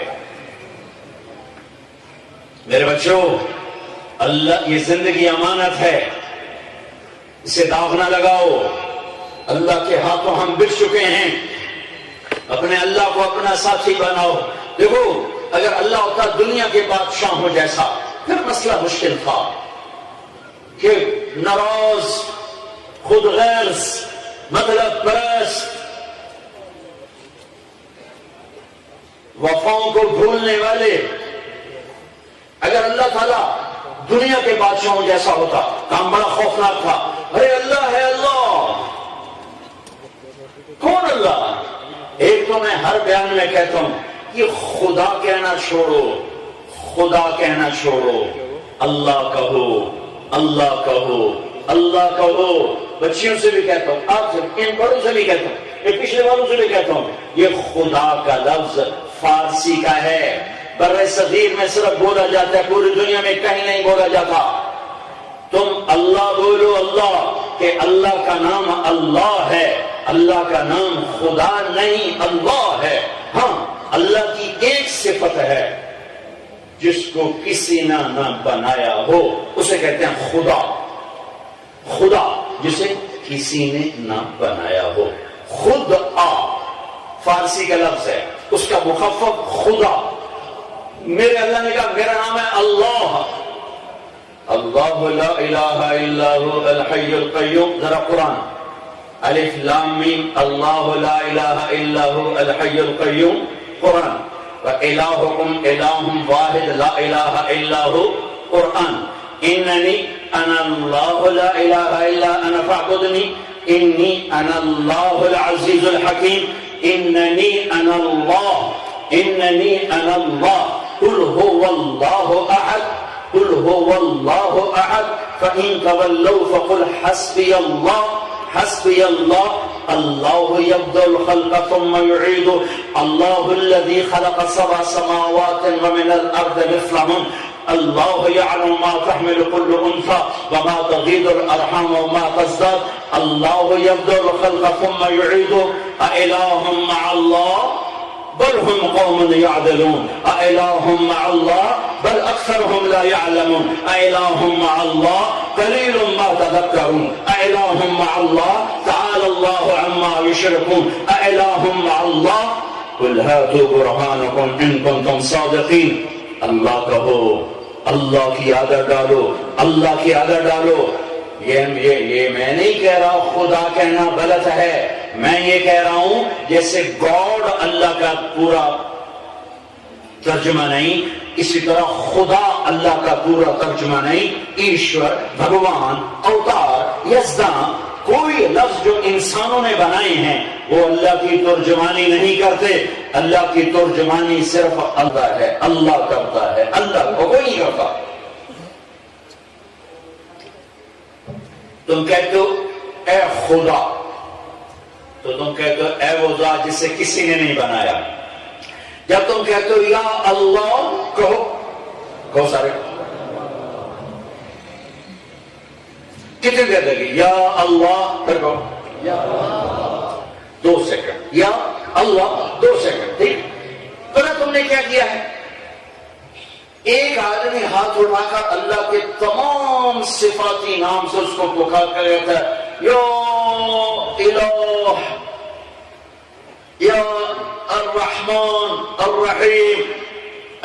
میرے بچوں اللہ یہ زندگی امانت ہے، اسے داغ نہ لگاؤ. اللہ کے ہاتھوں ہم بچ چکے ہیں. اپنے اللہ کو اپنا ساتھی بناؤ. دیکھو اگر اللہ ہوتا دنیا کے بادشاہوں جیسا پھر مسئلہ مشکل تھا کہ ناراض، خود غرض، مطلب پرست، وفاؤں کو بھولنے والے. اگر اللہ تعالیٰ دنیا کے بادشاہوں جیسا ہوتا کام بڑا خوفناک تھا. ارے اللہ ہے، اللہ کون اللہ؟ ایک تو میں ہر بیان میں کہتا ہوں کہ خدا کہنا چھوڑو، خدا کہنا چھوڑو، اللہ کہو، اللہ کہو، اللہ کہو. بچیوں سے بھی کہتا ہوں، آپ سے، ان بڑوں سے بھی کہتا ہوں، یہ پچھلے والوں سے بھی کہتا ہوں، یہ خدا کا لفظ فارسی کا ہے. بر صغیر میں صرف بولا جاتا ہے، پوری دنیا میں کہیں نہیں بولا جاتا. تم اللہ بولو، اللہ، کہ اللہ کا نام اللہ ہے، اللہ کا نام خدا نہیں، اللہ ہے. ہاں اللہ کی ایک صفت ہے جس کو کسی نے نہ بنایا ہو، اسے کہتے ہیں خدا. خدا جسے کسی نے نہ بنایا ہو. خود آ فارسی کا لفظ ہے، اس کا مخفف خدا. میرے اللہ نے کہا میرا نام ہے اللہ. اللہ لا الہ الا هو الحی القیوم. ذرا قرآن، الف لام میم، اللہ لا الہ الا هو الحی القیوم. قرآن. وَإِلَٰهُكُمْ إِلَٰهٌ وَاحِدٌ لَا إِلَٰهَ إِلَّا هُوَ. قرآن. إِنَّنِي أَنَا اللَّهُ لَا إِلَٰهَ إِلَّا أَنَا فَاعْبُدْنِي إِنِّي أَنَا اللَّهُ الْعَزِيزُ الْحَكِيمُ. إِنَّنِي أَنَا اللَّهُ إِنَّنِي أَنَا اللَّهُ قُلْ هُوَ اللَّهُ أَحَدٌ قُلْ هُوَ اللَّهُ أَحَدٌ فَإِن تَوَلَّوْا فَقُلْ حَسْبِيَ اللَّهُ حسبي الله الله يبدأ الخلق ثم يعيده الله الذي خلق 7 سماوات ومن الأرض مثلهن الله يعلم ما تحمل كل أنثى وما تغيض الأرحام وما تزداد الله يبدأ الخلق ثم يعيده أإله مع الله بل هم قوم يعدلون أإله مع الله بل أكثرهم لا يعلمون أإله مع الله قليل ما تذكرون أإله مع الله تعالى الله عما يشركون أإله مع الله قل هاتوا برهانكم إن كنتم صادقين. اللہ کہو، اللہ کی عادت ڈالو، اللہ کی عادت ڈالو. یہ میں نہیں کہہ رہا خدا کہنا غلط ہے، میں یہ کہہ رہا ہوں جیسے گاڈ اللہ کا پورا ترجمہ نہیں، اسی طرح خدا اللہ کا پورا ترجمہ نہیں. ایشور، بھگوان، اوتار، یزداں، کوئی لفظ جو انسانوں نے بنائے ہیں وہ اللہ کی ترجمانی نہیں کرتے. اللہ کی ترجمانی صرف اللہ ہے، اللہ کرتا ہے، اللہ کو کوئی نہیں کرتا. تم کہتے ہو اے خدا، تو تم کہتے ہو اے وہ ذات جسے کسی نے نہیں بنایا. جب تم کہتے ہو یا اللہ، کہو سارے کتنے دیر لگے یا اللہ، پھر کہو یا اللہ 2 سیکنڈ، یا اللہ 2 سیکنڈ. ٹھیک. تو تم نے کیا کیا ہے؟ ایک آدمی ہاتھ اٹھا کر اللہ کے تمام صفاتی نام سے اس کو پکار کر کہتا ہے یا الہ، یا الرحمن الرحیم،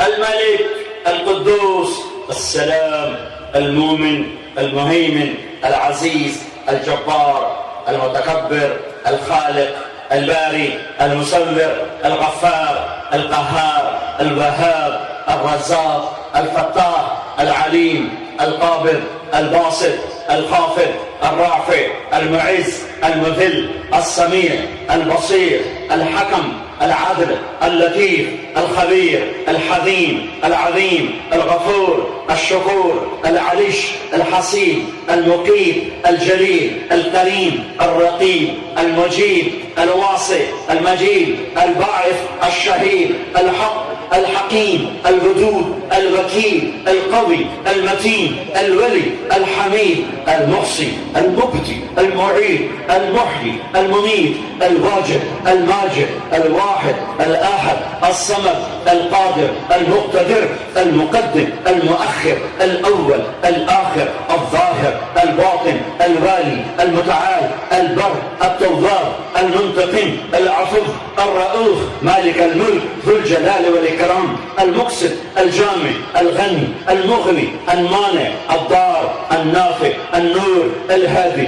الملک القدوس السلام المومن المهيمن العزيز الجبار المتكبر الخالق الباري المصور الغفار القهار الوهاب الرزاق الفتاح العليم القابض الباسط الخافض الرافع المعز المذل السميع البصير الحكم العدل اللطيف الخبير الحليم العظيم الغفور الشكور العليش الحسيب المقيت الجليل الكريم الرقيب المجيد الواسع المجيد الباعث الشهيد الحق الحكيم الودود الوكيل القوي المتين الولي الحميد المحصي المبدي المعيد المحيي المميت الواجد الماجد الواحد الآحد الصمد القادر المقتدر المقدم المؤخر الأول الآخر الظاهر الباطن الوالي المتعال البر التواب المنتقم العفو الرؤوف مالك الملك ذو الجلال والإكرام المقسط الجامع الغني المغني المانع الضار النافع النور الهادي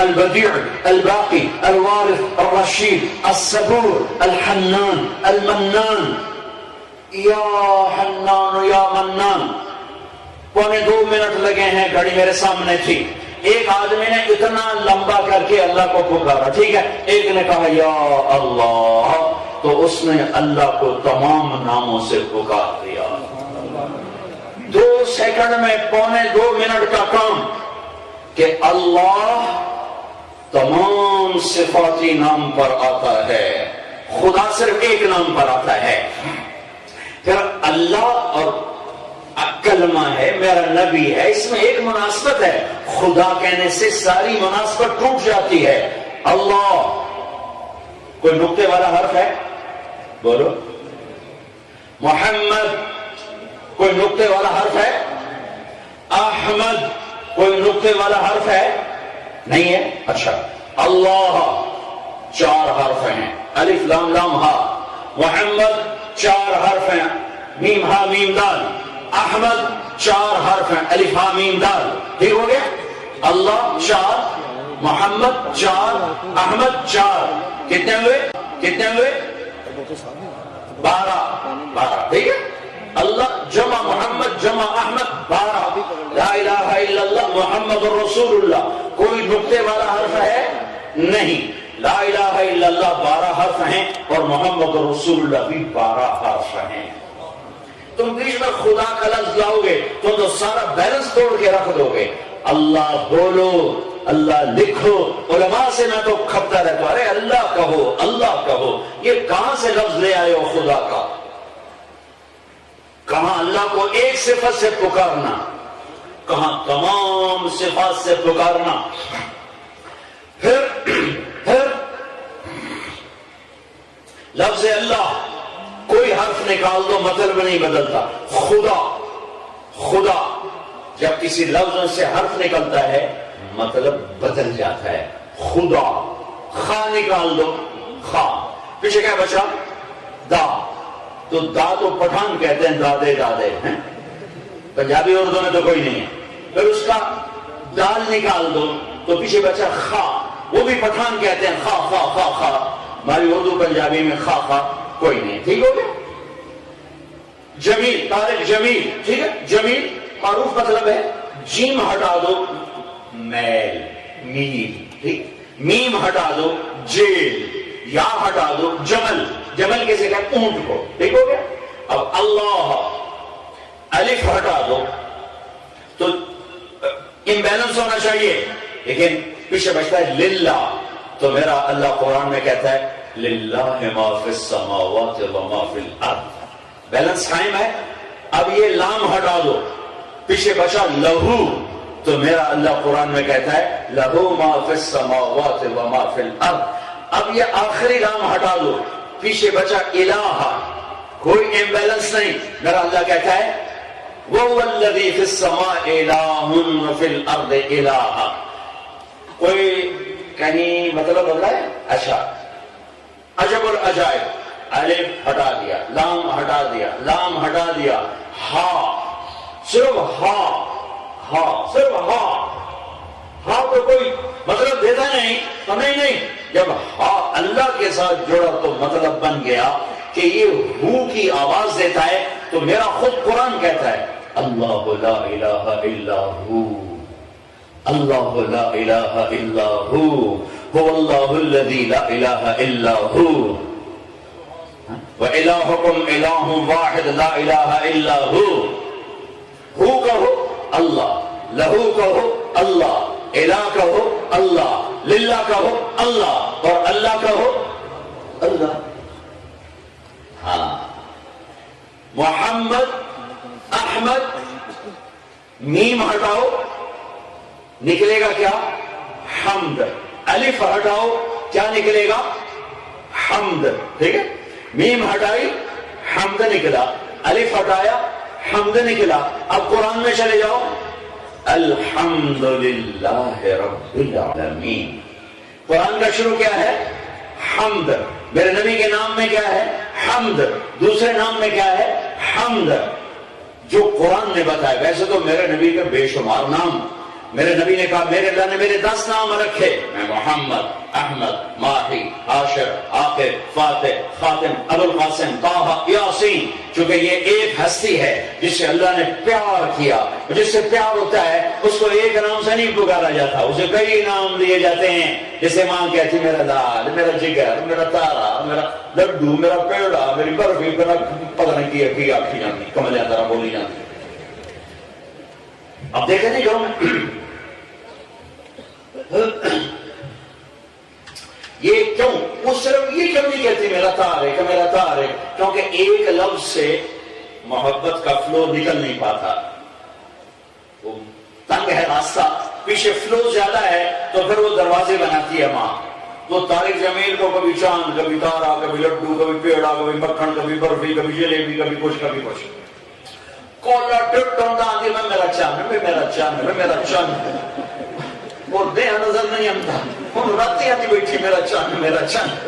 البديع الباقي الوارث الرشيد الصبور الحنان المنان. یا حنان یا منان. 1.25 منٹ لگے ہیں، گھڑی میرے سامنے تھی. ایک آدمی نے اتنا لمبا کر کے اللہ کو پکارا، ٹھیک ہے. ایک نے کہا یا اللہ، تو اس نے اللہ کو تمام ناموں سے پکار دیا. 2 سیکنڈ میں 1.25 منٹ کا کام کہ اللہ تمام صفاتی نام پر آتا ہے، خدا صرف ایک نام پر آتا ہے. پھر اللہ اور کلمہ ہے، میرا نبی ہے، اس میں ایک مناسبت ہے. خدا کہنے سے ساری مناسبت ٹوٹ جاتی ہے. اللہ کوئی نقطے والا حرف ہے؟ بولو. محمد کوئی نقطے والا حرف ہے؟ احمد کوئی نقطے والا حرف ہے؟ نہیں ہے. اچھا، اللہ 4 حرف ہیں، الف لام لام ہا. محمد 4 حرف ہیں، میم ہا میم دال. احمد 4 حرف ہیں، الف ہا میم دال. ٹھیک ہو گیا. اللہ 4، محمد 4، احمد 4. کتنے ہوئے؟ 12. ٹھیک ہے. اللہ جمع محمد جمع احمد 12. لا الہ الا اللہ محمد رسول اللہ. کوئی نقطے والا حرف ہے؟ نہیں. لا الہ الا اللہ 12 حرف ہیں اور محمد رسول اللہ بھی 12 حرف ہیں. تم بیچ میں خدا کا لفظ لاؤ گے تم تو سارا بیلنس توڑ کے رکھ دو گے. اللہ بولو، اللہ لکھو. علماء سے میں تو کھپتا رہتا ہوں، ارے اللہ کہو اللہ کہو. یہ کہاں سے لفظ لے آئے ہو خدا کا؟ کہاں اللہ کو ایک صفت سے پکارنا، کہاں تمام صفات سے پکارنا. پھر لفظ اللہ کوئی حرف نکال دو مطلب نہیں بدلتا. خدا جب کسی لفظ سے حرف نکلتا ہے مطلب بدل جاتا ہے. خدا. خا نکال دو، خا پیچھے کیا بچا؟ دا. تو دا تو پٹھان کہتے ہیں، دادے دادے ہیں. پنجابی اردو میں تو کوئی نہیں ہے. پھر اس کا دال نکال دو تو پیچھے بچا خا، وہ بھی پٹھان کہتے ہیں، خا خا خا خا. ہماری اردو پنجابی میں خا خا کوئی نہیں. ٹھیک ہو گیا. جمیل، طارق جمیل. ٹھیک ہے. جمیل معروف مطلب ہے. جیم ہٹا دو میل میل. ٹھیک. میم ہٹا دو جیل. یا ہٹا دو جمل. جمل کیسے کہتے ہیں؟ اونٹ کو. ٹھیک ہو گیا. اب اللہ الف ہٹا دو تو امبیلنس ہونا چاہیے، لیکن پیچھے بچتا ہے للہ. تو میرا اللہ قرآن میں کہتا ہے للہ ما فی السماوات و ما فی الارض. بیلنس قائم ہے. اب یہ لام ہٹا دو، پیچھے بچا لہو. تو میرا اللہ قرآن میں کہتا ہے لہو ما فی السماوات و ما فی الارض. اب یہ آخری لام ہٹا دو، پیچھے بچا الہ. کوئی امبیلنس نہیں. میرا اللہ کہتا ہے وَهُوَ الَّذِي فِي السَّمَاءِ إِلَٰهٌ وَفِي الْأَرْضِ إِلَٰهٌ. کوئی کہیں مطلب بدلا ہے؟ اچھا. عجب العجائب. الف ہٹا دیا، لام ہٹا دیا، لام ہٹا دیا. ہا، صرف ہا. ہا صرف ہا. ہا تو کوئی مطلب دیتا نہیں تو نہیں. جب ہا اللہ کے ساتھ جڑا تو مطلب بن گیا کہ یہ ہو کی آواز دیتا ہے. تو میرا خود قرآن کہتا ہے اللہ لا الہ الا ہو، اللہ لا الہ الا ہو، هو اللہ الذی لا الہ الا ہو، وَإِلَٰهُكُمْ إِلَٰهٌ وَاحِدٌ لَا إِلَٰهَ إِلَّا هُوَ. ہو کہو اللہ، لہو کہو اللہ، الہ کہو اللہ، للہ کہو اللہ، اور اللہ کہو اللہ. ہاں. محمد احمد میم ہٹاؤ نکلے گا کیا؟ حمد. الف ہٹاؤ کیا نکلے گا؟ حمد. ٹھیک ہے. میم ہٹائی حمد نکلا، الف ہٹایا حمد نکلا. اب قرآن میں چلے جاؤ، الحمدللہ رب العالمین. قرآن کا شروع کیا ہے؟ حمد. میرے نبی کے نام میں کیا ہے؟ حمد. دوسرے نام میں کیا ہے؟ حمد. جو قرآن نے بتایا. ویسے تو میرے نبی کے بے شمار نام. میرے نبی نے کہا میرے اللہ نے میرے 10 نام رکھے. میں محمد، احمد، ماہی، عاشر، عاقب، فاتح، خاتم، ابو القاسم، طٰہٰ، یاسین. چونکہ یہ ایک ہستی ہے جس سے اللہ نے پیار کیا. جس سے پیار ہوتا ہے اس کو ایک نام سے نہیں پکارا جاتا، اسے کئی نام دیے جاتے ہیں. جیسے ماں کہتی میرا لال، میرا جگر، میرا تارا، میرا لڈو، میرا پیڑا، میری برفی، میرا پتہ نہیں کی آنکھی جاتی، کملیاں طرح بولی جاتی. اب دیکھیں نہیں گھروں میں یہ کیوں؟ وہ صرف یہ کیوں نہیں کہتی میرا طارق، میرا طارق؟ کیونکہ ایک لفظ سے محبت کا فلو نکل نہیں پاتا. وہ تنگ ہے راستہ، پیچھے فلو زیادہ ہے تو پھر وہ دروازے بناتی ہے ماں. تو طارق جمیل کو کبھی چاند، کبھی تارا، کبھی لڈو، کبھی پیڑا، کبھی مکھن، کبھی برفی، کبھی جلیبی، کبھی کچھ کبھی کچھ. کولا ٹٹ آتی میں میرا چاند، میرا چاند، میرا چاند. اور دیہ نظر نہیں آتا، ہوں راتی آتی بیٹھی میرا چاند، میرا چاند.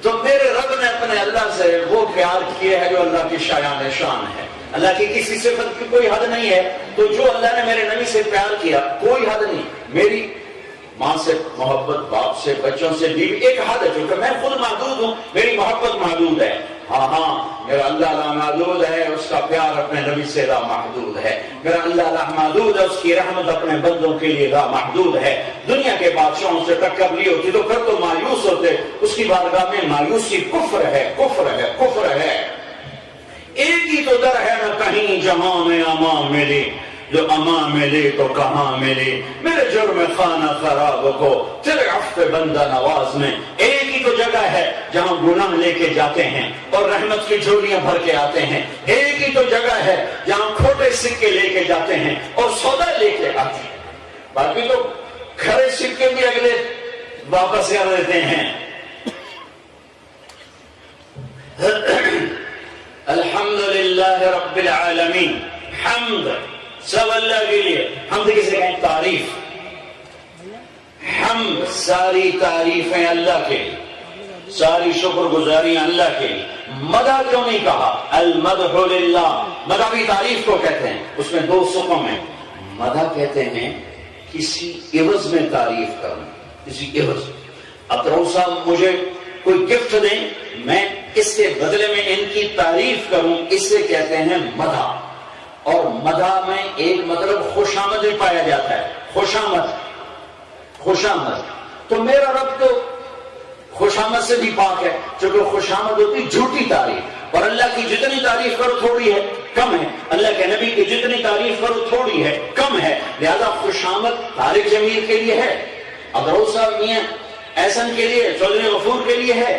تو میرے رب نے اپنے اللہ سے وہ پیار کیے ہے جو اللہ کی شایان شان ہے. اللہ کی کسی صفت کی کوئی حد نہیں ہے. تو جو اللہ نے میرے نبی سے پیار کیا کوئی حد نہیں. میری ماں سے محبت، باپ سے، بچوں سے، بیوی ایک حد ہے. چونکہ میں خود محدود ہوں، میری محبت محدود ہے. ہاں میرا اللہ لامحدود ہے، اس کا پیار اپنے نبی سے لامحدود ہے. میرا اللہ لامحدود ہے، اس کی رحمت اپنے بندوں کے لیے لامحدود ہے. دنیا کے بادشاہوں سے ٹکر لی ہوتی تو پھر تو مایوس ہوتے. اس کی بارگاہ میں مایوسی کفر ہے، کفر ہے، کفر ہے. ایک ہی تو در ہے نہ کہیں جہاں میں اما ملے، جو اما ملے تو کہاں ملے. میرے جرم خانہ خراب کو تیرے عفو بندہ نواز میں. ایک ہی تو جگہ ہے جہاں گناہ لے کے جاتے ہیں اور رحمت کی جھولیاں بھر کے آتے ہیں. ایک ہی تو جگہ ہے جہاں کھوٹے سکے لے کے جاتے ہیں اور سودا لے کے آتے ہیں. باقی تو کھڑے سکے بھی اگلے واپس کر دیتے ہیں. الحمدللہ رب العالمین. حمد سب اللہ کے لیے. حمد کسے کہیں؟ تعریف. حمد ساری تعریفیں اللہ کے لیے، ساری شکر گزاریاں اللہ کے لیے. مدح کیوں نہیں کہا؟ المدح للہ. مدح بھی تعریف کو کہتے ہیں. اس میں 2 سکم ہیں. مدح کہتے ہیں کسی عوض میں تعریف کرنا، کسی عوض. اب صاحب مجھے کوئی گفٹ دیں، میں اس کے بدلے میں ان کی تعریف کروں، اس سے کہتے ہیں مدح. اور مدح میں ایک مطلب خوشامد بھی پایا جاتا ہے. خوشامد، خوشامد. تو میرا رب تو خوشامد سے بھی پاک ہے. چونکہ خوشامد ہوتی جھوٹی تعریف، اور اللہ کی جتنی تعریف کرو تھوڑی ہے، کم ہے. اللہ کے نبی کی جتنی تعریف کرو تھوڑی ہے، کم ہے. لہذا خوشامد طارق جمیل کے لیے ہے، ابروز صاحب میاں احسن کے لیے، چودھری غفور کے لیے ہے.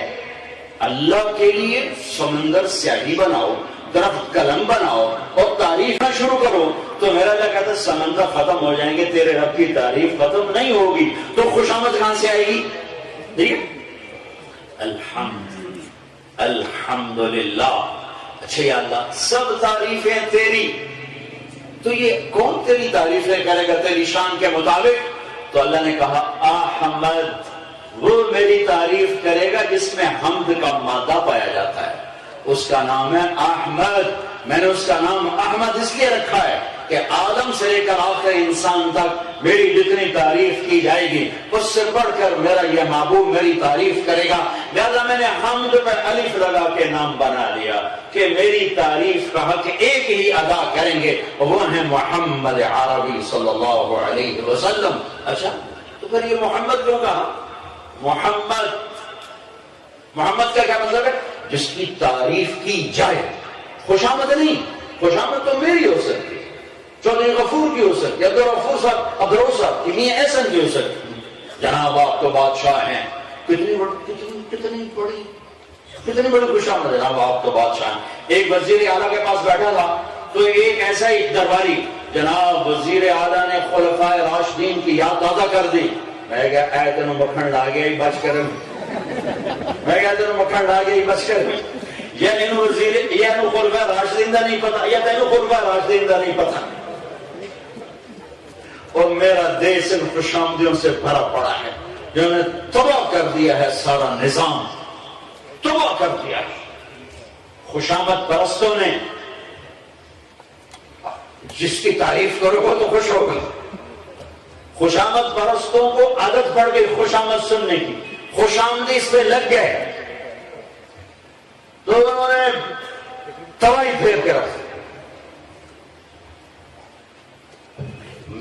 اللہ کے لیے سمندر سیاہی بناؤ، درخت قلم بناؤ اور تعریف نہ شروع کرو تو میرا اللہ کہتا ہے سمندر ختم ہو جائیں گے، تیرے رب کی تعریف ختم نہیں ہوگی. تو خوشامد کہاں سے آئے گی؟ ٹھیک ہے. الحمد، الحمدللہ. اچھا یا اللہ سب تعریفیں تیری، تو یہ کون تیری تعریفیں کرے گا تیری شان کے مطابق؟ تو اللہ نے کہا احمد، وہ میری تعریف کرے گا جس میں حمد کا مادہ پایا جاتا ہے. اس کا نام ہے احمد. میں نے اس کا نام احمد اس لیے رکھا ہے کہ آدم سے لے کر آخر انسان تک میری جتنی تعریف کی جائے گی اس سے بڑھ کر میرا یہ محبوب میری تعریف کرے گا. لہذا میں نے حمد پر الف لگا کے نام بنا لیا کہ میری تعریف کا حق ایک ہی ادا کریں گے، وہ ہیں محمد عربی صلی اللہ علیہ وسلم. اچھا تو پھر یہ محمد کیوں کہا؟ محمد، محمد کا کیا مطلب ہے؟ جس کی تعریف کی جائے. خوشامد نہیں. خوشامد تو میری ہو سکتی، چودھری غفور کی ہو سکتی، عبدالغفور صاحب، عبدالغفور صاحب کی، میاں احسن کی ہو سکتی. جناب آپ تو بادشاہ ہیں. کتنی بڑی خوشامد. جناب آپ تو بادشاہ ہیں. ایک وزیر اعلیٰ کے پاس بیٹھا تھا تو ایک ایسا ہی درباری، جناب وزیر اعلیٰ نے خلفائے راشدین کی یاد تازہ کر دی. میں کہا اے تینوں مکھن لا گیا ہی بچ کر، میں کہا تینوں مکھن لا گیا ہی بچ کر. یا انہوں وزیر، یا انہوں خلفائے راشدین دا نہیں پتا، یا تینوں خلفائے راشدین دا نہیں پتا. اور میرا دیش ان خوشامدیوں سے بھرا پڑا ہے جنہوں نے تباہ کر دیا ہے سارا نظام، تباہ کر دیا ہے۔ خوشامد پرستوں نے، جس کی تعریف کرو گے تو خوش ہوگا، خوشامد پرستوں کو عادت پڑ گئی خوشامد سننے کی، خوشامدی اس پہ لگ گئے تو انہوں نے توائی پھیر کے رکھ۔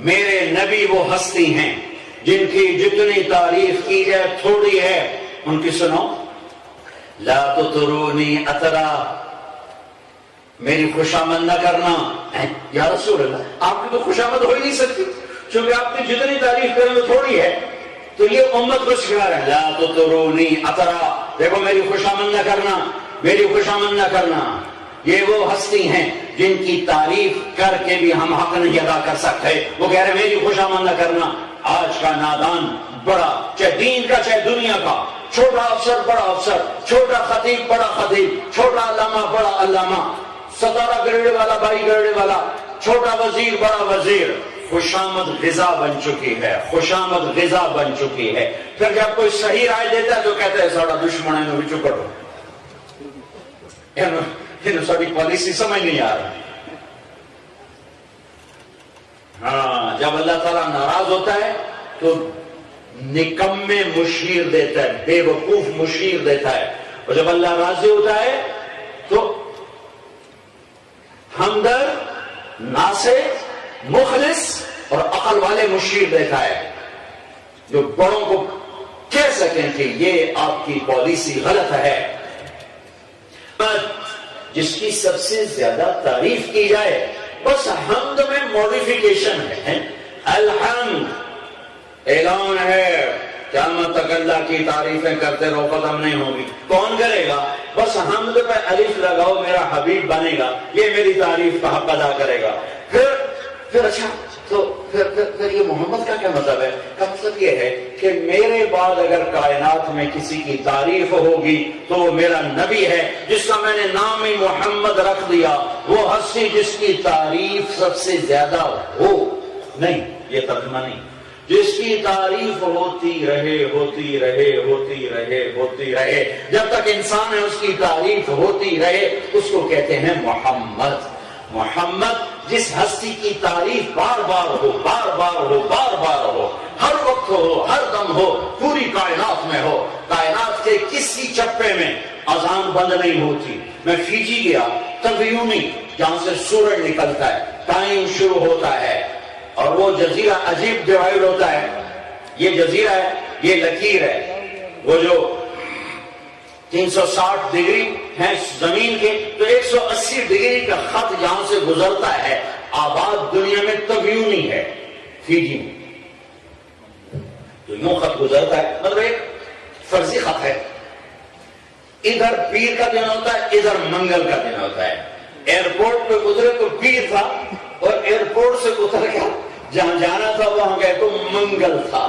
میرے نبی وہ ہستی ہیں جن کی جتنی تعریف کی جائے تھوڑی ہے، ان کی سنو۔ لا تطرونی اطرا، میری خوشامد نہ کرنا۔ یا رسول اللہ، آپ کی تو خوشامد ہو ہی نہیں سکتی، چونکہ آپ کی جتنی تعریف کریں وہ تھوڑی ہے۔ تو یہ امت کو سکھا رہا ہے، لا تطرونی اطرا، دیکھو میری خوشامد نہ کرنا، میری خوشامد نہ کرنا۔ یہ وہ ہستی ہیں جن کی تعریف کر کے بھی ہم حق نہیں ادا کر سکتے، وہ کہہ رہے میری خوشامد نہ کرنا۔ آج کا نادان، بڑا چاہے دین کا چاہے دنیا کا، چھوٹا افسر بڑا افسر، چھوٹا خطیب بڑا خطیب، چھوٹا علامہ بڑا علامہ، 17 گریڈ والا 22 گریڈ والا، چھوٹا وزیر بڑا وزیر، خوشامد غذا بن چکی ہے، خوشامد غذا بن چکی ہے۔ پھر جب کوئی صحیح رائے دیتا ہے تو کہتے ہیں ساڑا دشمن ہے، نو چپ کرو، انہوں ساری پالیسی سمجھ نہیں آ رہی۔ ہاں، جب اللہ تعالیٰ ناراض ہوتا ہے تو نکمے مشیر دیتا ہے، بے وقوف مشیر دیتا ہے، اور جب اللہ راضی ہوتا ہے تو ہمدرد، ناصح، مخلص اور عقل والے مشیر دیتا ہے، جو بڑوں کو کہہ سکیں کہ یہ آپ کی پالیسی غلط ہے۔ جس کی سب سے زیادہ تعریف کی جائے، بس حمد میں موڈیفیکیشن ہے، الحمد اعلان ہے، قیامت تک اللہ کی تعریفیں کرتے رہو، ختم نہیں ہوگی۔ کون کرے گا؟ بس حمد پہ الف لگاؤ، میرا حبیب بنے گا، یہ میری تعریف کا حق ادا کرے گا۔ پھر اچھا تو پھر یہ محمد کا کیا مطلب ہے؟ کا مطلب یہ ہے کہ میرے بعد اگر کائنات میں کسی کی تعریف ہوگی تو وہ میرا نبی ہے، جس کا میں نے نام ہی محمد رکھ دیا، وہ ہستی جس کی تعریف سب سے زیادہ ہو، نہیں یہ ترجمہ نہیں، جس کی تعریف ہوتی رہے ہوتی رہے ہوتی رہے ہوتی رہے، جب تک انسان ہے اس کی تعریف ہوتی رہے، اس کو کہتے ہیں محمد۔ محمد جس ہستی کی تعریف بار بار ہو، بار بار ہو، بار بار ہو، ہر وقت ہو، ہر دم ہو، پوری کائنات میں ہو، کائنات کے کسی چپے میں اذان بند نہیں ہوتی۔ میں فیجی گیا، تبیونی جہاں سے سورج نکلتا ہے، ٹائم شروع ہوتا ہے، اور وہ جزیرہ عجیب ڈیوائیڈ ہوتا ہے، یہ جزیرہ ہے، یہ لکیر ہے، وہ جو 360 ڈگری ہے زمین کے، تو 180 ڈگری کا خط یہاں سے گزرتا ہے۔ آباد دنیا میں تبیونی ہے، فیجی میں تو یوں خط گزرتا ہے، مطلب ایک فرضی خط ہے، ادھر پیر کا دن ہوتا ہے، ادھر منگل کا دن ہوتا ہے۔ ایئرپورٹ پہ اترے تو پیر تھا، اور ایئرپورٹ سے اتر گیا جہاں جانا تھا وہاں گئے تو منگل تھا۔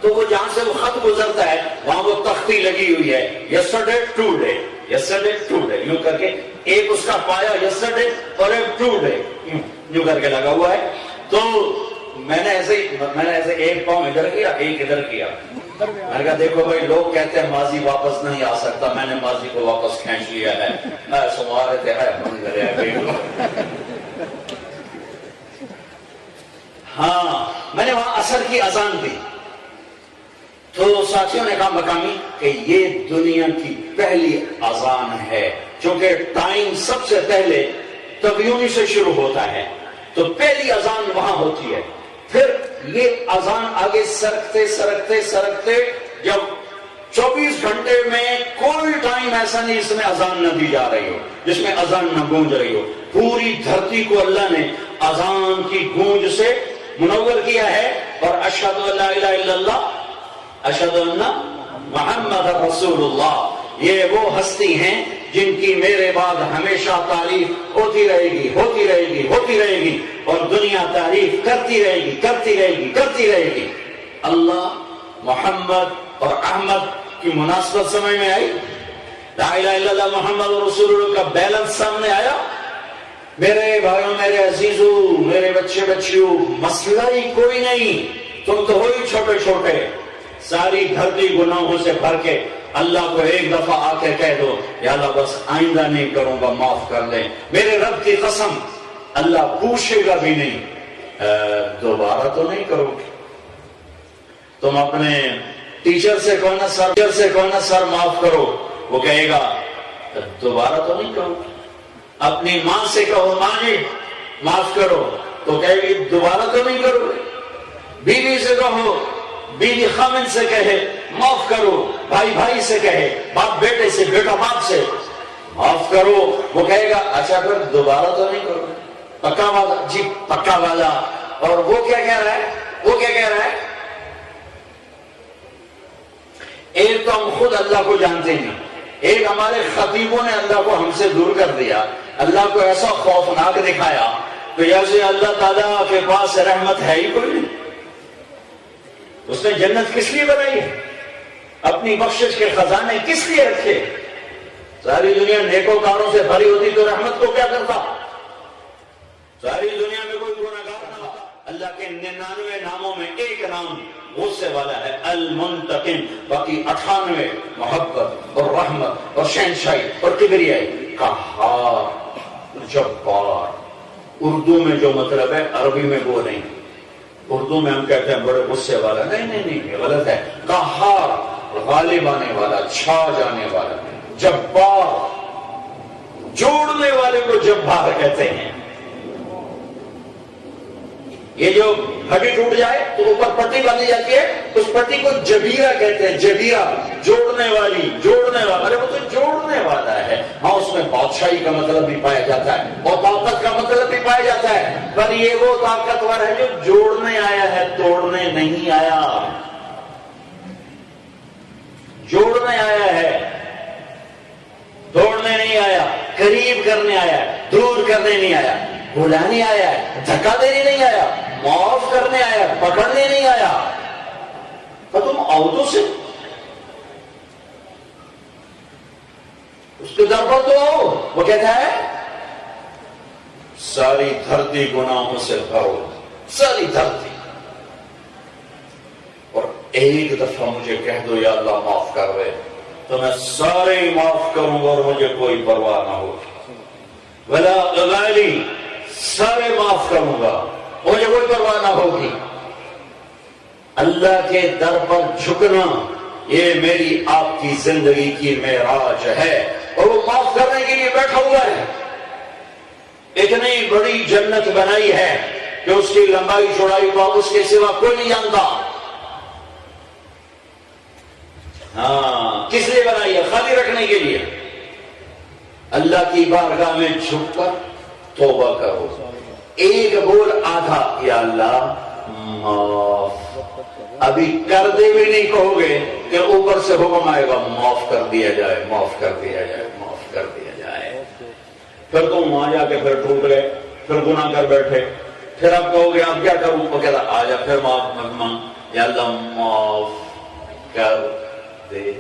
تو وہ جہاں سے وہ خط گزرتا ہے وہاں وہ تختی لگی ہوئی ہے، یسٹرڈے ٹوڈے، یسٹرڈے ٹوڈے، یوں کر کے ایک اس کا پایا یسٹرڈے اور ایک ٹوڈے، یوں کر کے لگا ہوا ہے۔ تو میں نے ایسے ایک پاؤں ادھر کیا، ایک ادھر کیا، میں نے کہا دیکھو بھائی لوگ کہتے ہیں ماضی واپس نہیں آ سکتا، میں نے ماضی کو واپس کھینچ لیا ہے، سمارے تھے منگل ہے۔ ہاں، میں نے وہاں عصر کی اذان دی تو ساتھیوں نے کہا مقامی کہ یہ دنیا کی پہلی اذان ہے، چونکہ ٹائم سب سے پہلے تبیونی سے شروع ہوتا ہے، تو پہلی اذان وہاں ہوتی ہے۔ پھر یہ اذان آگے سرکتے سرکتے سرکتے جب 24 گھنٹے میں کوئی ٹائم ایسا نہیں جس میں اذان نہ دی جا رہی ہو، جس میں اذان نہ گونج رہی ہو، پوری دھرتی کو اللہ نے اذان کی گونج سے منور کیا ہے، اور اشہد ان لا الہ الا اللہ، اشہد ان محمد رسول اللہ، یہ وہ ہستی ہیں جن کی میرے بعد ہمیشہ تعریف ہوتی رہے گی، ہوتی رہے گی، ہوتی رہے گی، اور دنیا تعریف کرتی رہے گی، کرتی رہے گی، کرتی رہے گی۔ اللہ، محمد اور احمد کی مناسبت سمجھ میں آئی؟ لا الہ الا اللہ محمد رسول اللہ کا بیلنس سامنے آیا؟ میرے بھائیوں، میرے عزیزوں، میرے بچے بچیوں، مسئلہ ہی کوئی نہیں، تم تو ہو ہی چھوٹے چھوٹے، ساری دھرتی گناہوں سے بھر کے اللہ کو ایک دفعہ آ کے کہہ دو یا اللہ بس آئندہ نہیں کروں گا، معاف کر دیں، میرے رب کی قسم اللہ پوچھے گا بھی نہیں، دوبارہ تو نہیں کرو گے۔ تم اپنے ٹیچر سے کہو نا سر معاف کرو، وہ کہے گا دوبارہ تو نہیں کرو گے۔ اپنی ماں سے کہو ماں جی معاف کرو، تو کہے گی دوبارہ تو نہیں کرو گے۔ بیوی سے کہو، بیوی خامن سے کہے معاف کرو، بھائی بھائی سے کہے، باپ بیٹے سے، بیٹا باپ سے معاف کرو، وہ کہے گا اچھا پھر دوبارہ تو نہیں کرو گے۔ پکا والا جی پکا والا، اور وہ کیا کہہ رہا ہے؟ وہ کیا کہہ رہا ہے؟ ایک تو ہم خود اللہ کو جانتے ہیں، ایک ہمارے خطیبوں نے اللہ کو ہم سے دور کر دیا، اللہ کو ایسا خوفناک دکھایا کہ جیسے اللہ تعالیٰ کے پاس رحمت ہے ہی کوئی نہیں۔ اس نے جنت کس لیے بنائی ہے؟ اپنی بخشش کے خزانے کس لیے رکھے؟ ساری دنیا نیکوکاروں سے بھری ہوتی تو رحمت کو کیا کرتا؟ ساری دنیا میں کوئی گناہگار نہ ہوتا۔ اللہ کے 99 ناموں میں ایک نام غصے والا ہے، المنتقم، باقی 98 محبت اور رحمت اور شہنشاہی اور کبریائی۔ قہار، جبار، اردو میں جو مطلب ہے عربی میں وہ نہیں۔ اردو میں ہم کہتے ہیں بڑے غصے والا، نہیں یہ غلط ہے۔ قہار، غالب آنے والا، چھا جانے والا۔ جبار، جوڑنے والے کو جبار کہتے ہیں۔ یہ جو ہڈی ٹوٹ جائے تو اوپر پٹی باندھی جاتی ہے، اس پٹی کو جبیرہ کہتے ہیں۔ جبیرہ، جوڑنے والی، جوڑنے والا، ارے وہ تو جوڑنے والا ہے۔ ہاں اس میں بادشاہی کا مطلب بھی پایا جاتا ہے اور طاقت کا مطلب بھی پایا جاتا ہے، پر یہ وہ طاقتور ہے جو جوڑنے آیا ہے، توڑنے نہیں آیا۔ جوڑنے آیا ہے، توڑنے نہیں آیا، قریب کرنے آیا ہے، دور کرنے نہیں آیا، بلانے آیا ہے، دھکا دینے نہیں آیا، معاف کرنے آیا، پکڑنے نہیں آیا۔ تو تم آؤ تو سے اس کے در پر تو آؤ۔ وہ کہتا ہے ساری دھرتی گناہوں سے بھرو، ساری دھرتی، اور ایک دفعہ مجھے کہہ دو یا اللہ معاف کر دے، تو میں سارے معاف کروں گا اور مجھے کوئی پرواہ نہ ہوگی۔ ولا ابالی، سارے معاف کروں گا، مجھے کوئی پرواہ نہ ہوگی۔ اللہ کے در پر جھکنا یہ میری آپ کی زندگی کی معراج ہے، اور وہ معاف کرنے کے لیے بیٹھا ہوا ہے۔ اتنی بڑی جنت بنائی ہے کہ اس کی لمبائی چوڑائی کو اس کے سوا کوئی نہیں جانتا۔ ہاں، کس لیے بنائی ہے؟ خالی رکھنے کے لیے۔ اللہ کی بارگاہ میں جھک کر توبہ کرو، ایک بول آدھا یا اللہ معاف، ابھی کر دے بھی نہیں کہو گے کہ اوپر سے حکم آئے گا معاف کر دیا جائے، معاف کر دیا جائے، معاف کر دیا جائے۔ پھر تم وہاں جا کے پھر ٹوٹ گئے، پھر گناہ کر بیٹھے، پھر آپ کہو گے آپ کیا کروں؟ وہ کہتا آ جا پھر معاف مانگ، یا اللہ معاف کر دے۔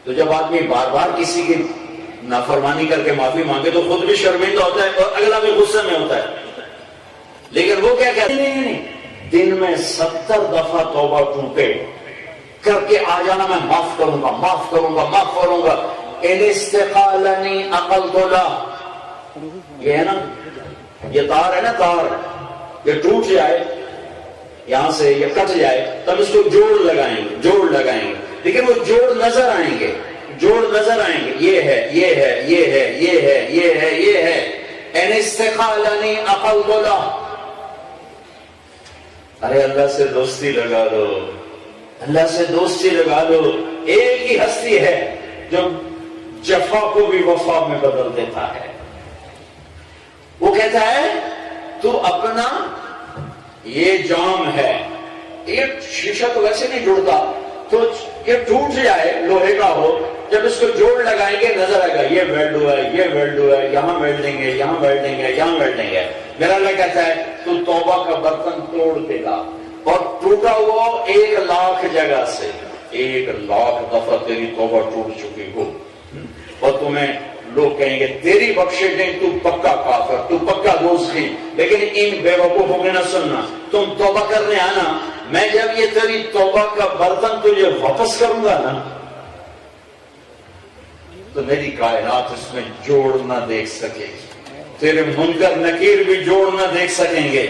تو جب آدمی بار بار کسی کی نافرمانی کر کے معافی مانگے تو خود بھی شرمندہ ہوتا ہے اور اگلا بھی غصے میں ہوتا ہے، لیکن وہ کیا کہتے ہیں؟ نہیں، دن میں 70 دفعہ توبہ ٹوٹے کر کے آ جانا، میں معاف کروں گا، معاف کروں گا، معاف کروں گا۔ ان استقالنی عقلت له، یہ ہے نا، یہ تار ہے نا، تار یہ ٹوٹ جائے یہاں سے، یہ کٹ جائے تب اس کو جوڑ لگائیں گے، جوڑ لگائیں گے، لیکن وہ جوڑ نظر آئیں گے، جوڑ نظر آئیں گے، یہ ہے، یہ ہے، یہ ہے، یہ ہے، یہ ہے، یہ ہے۔ ان استقالنی عقلت له، ارے اللہ سے دوستی لگا لو، اللہ سے دوستی لگا لو۔ ایک ہی ہستی ہے جو جفا کو بھی وفا میں بدل دیتا ہے۔ وہ کہتا ہے تو اپنا یہ جام ہے، یہ شیشہ تو ویسے نہیں جڑتا، تو یہ ٹوٹ جائے، لوہے کا ہو، جب اس کو جوڑ لگائیں گے نظر آئے گا یہ ویلڈ ہوا ہے، یہ ویلڈ ہوا ہے، یہاں ویلڈنگ ہے، یہاں ویلڈنگ ہے، یہاں ویلڈنگ ہے۔ میرا اللہ کہتا ہے تو توبہ کا برتن توڑ دے گا، اور ٹوٹا ہوا 1,00,000 جگہ سے 1,00,000 دفعہ تیری توبہ ٹوٹ چکی ہو، اور تمہیں لوگ کہیں گے تیری بخشش نہیں، تو پکا کافر، تو پکا دوزخی، لیکن ان بے وقوفوں کے نہ سننا، تم توبہ کرنے آنا، میں جب یہ تیری توبہ کا برتن تجھے واپس کروں گا نا، تو میری کائنات اس میں جوڑ نہ دیکھ سکے گی، تیرے منکر نکیر بھی جوڑ نہ دیکھ سکیں گے،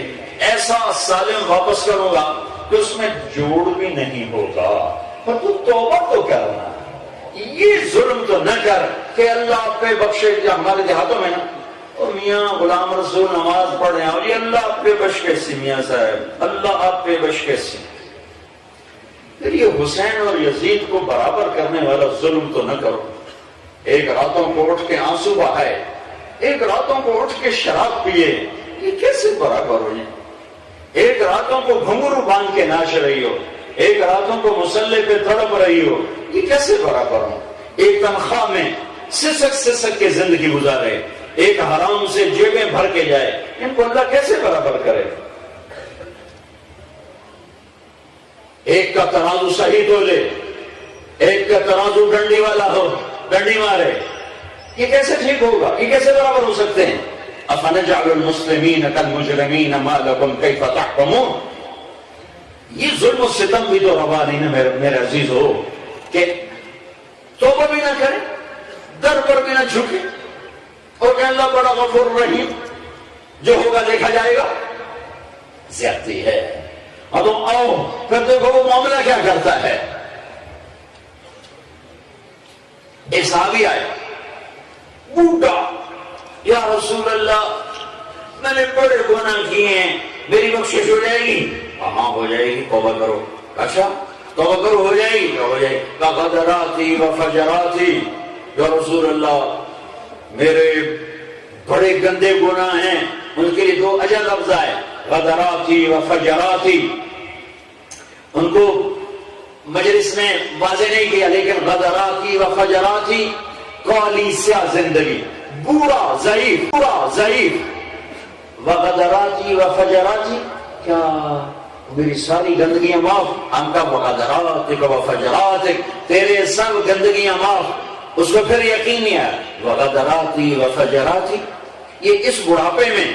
ایسا سالم واپس کروں گا کہ اس میں جوڑ بھی نہیں ہوگا، پر تو توبہ تو کرنا، یہ ظلم تو نہ کر کہ اللہ آپ پہ بخشے، ہمارے دیہاتوں میں نا اور میاں غلام رسول نماز پڑھ رہے ہیں اور یہ اللہ آپ پہ بخش کیسی، میاں صاحب اللہ آپ پہ بخش کیسی، پھر یہ حسین اور یزید کو برابر کرنے والا ظلم تو نہ کرو، ایک راتوں کو اٹھ کے آنسو بہائے، ایک راتوں کو اٹھ کے شراب پیے، یہ کیسے برابر ہوئی؟ ایک راتوں کو گھنگرو باندھ کے ناچ رہی ہو، ایک راتوں کو مسلح پہ تڑپ رہی ہو، یہ کیسے برابر ہو؟ ایک تنخواہ میں سسک کے زندگی گزارے، ایک حرام سے جیبیں بھر کے جائے، ان کو اللہ کیسے برابر کرے؟ ایک کا ترازو صحیح تو لے، ایک کا ترازو ڈنڈی والا ہو، ڈنڈی مارے، یہ کیسے ٹھیک ہوگا؟ یہ کیسے برابر ہو سکتے ہیں؟ أَفَنَجْعَلُ الْمُسْلِمِينَ كَالْمُجْرِمِينَ مَا لَكُمْ كَيْفَ تَحْكُمُونَ؟ یہ ظلم و ستم بھی تو روا نہیں نا میرے عزیز ہو کہ توبہ بھی نہ کرے، در پر بھی نہ جھکے، اور کہ اللہ بڑا غفور رحیم، جو ہوگا دیکھا جائے گا، زیادتی ہے۔ اب تم آؤ پھر دیکھو وہ معاملہ کیا کرتا ہے۔ ایک صحابی آئے، بوڑھا، یا رسول اللہ میں نے بڑے گناہ کیے ہیں، میری بخشش ہو جائے گی؟ ہاں ہو جائے گی، توبہ کرو۔ اچھا توبہ کرو، ہو جائے گی؟ ہو جائے گی۔ غدراتی و فجراتی، یا رسول اللہ میرے بڑے گندے گناہ ہیں، ان کے لیے دو اجل لفظ آئے، غدراتی و فجراتی، ان کو مجلس میں واضح نہیں کیا، لیکن غدراتی و فجراتی، کالی سیاہ زندگی، بوڑھا ضعیف، وغدراتی و فجراتی، کیا میری ساری گندگیاں معاف؟ ہم کا وغدراتک و فجراتک، تیرے سب گندگیاں معاف۔ اس کو پھر یقین نہیں آیا، وغدراتی و فجراتی، یہ اس بڑھاپے میں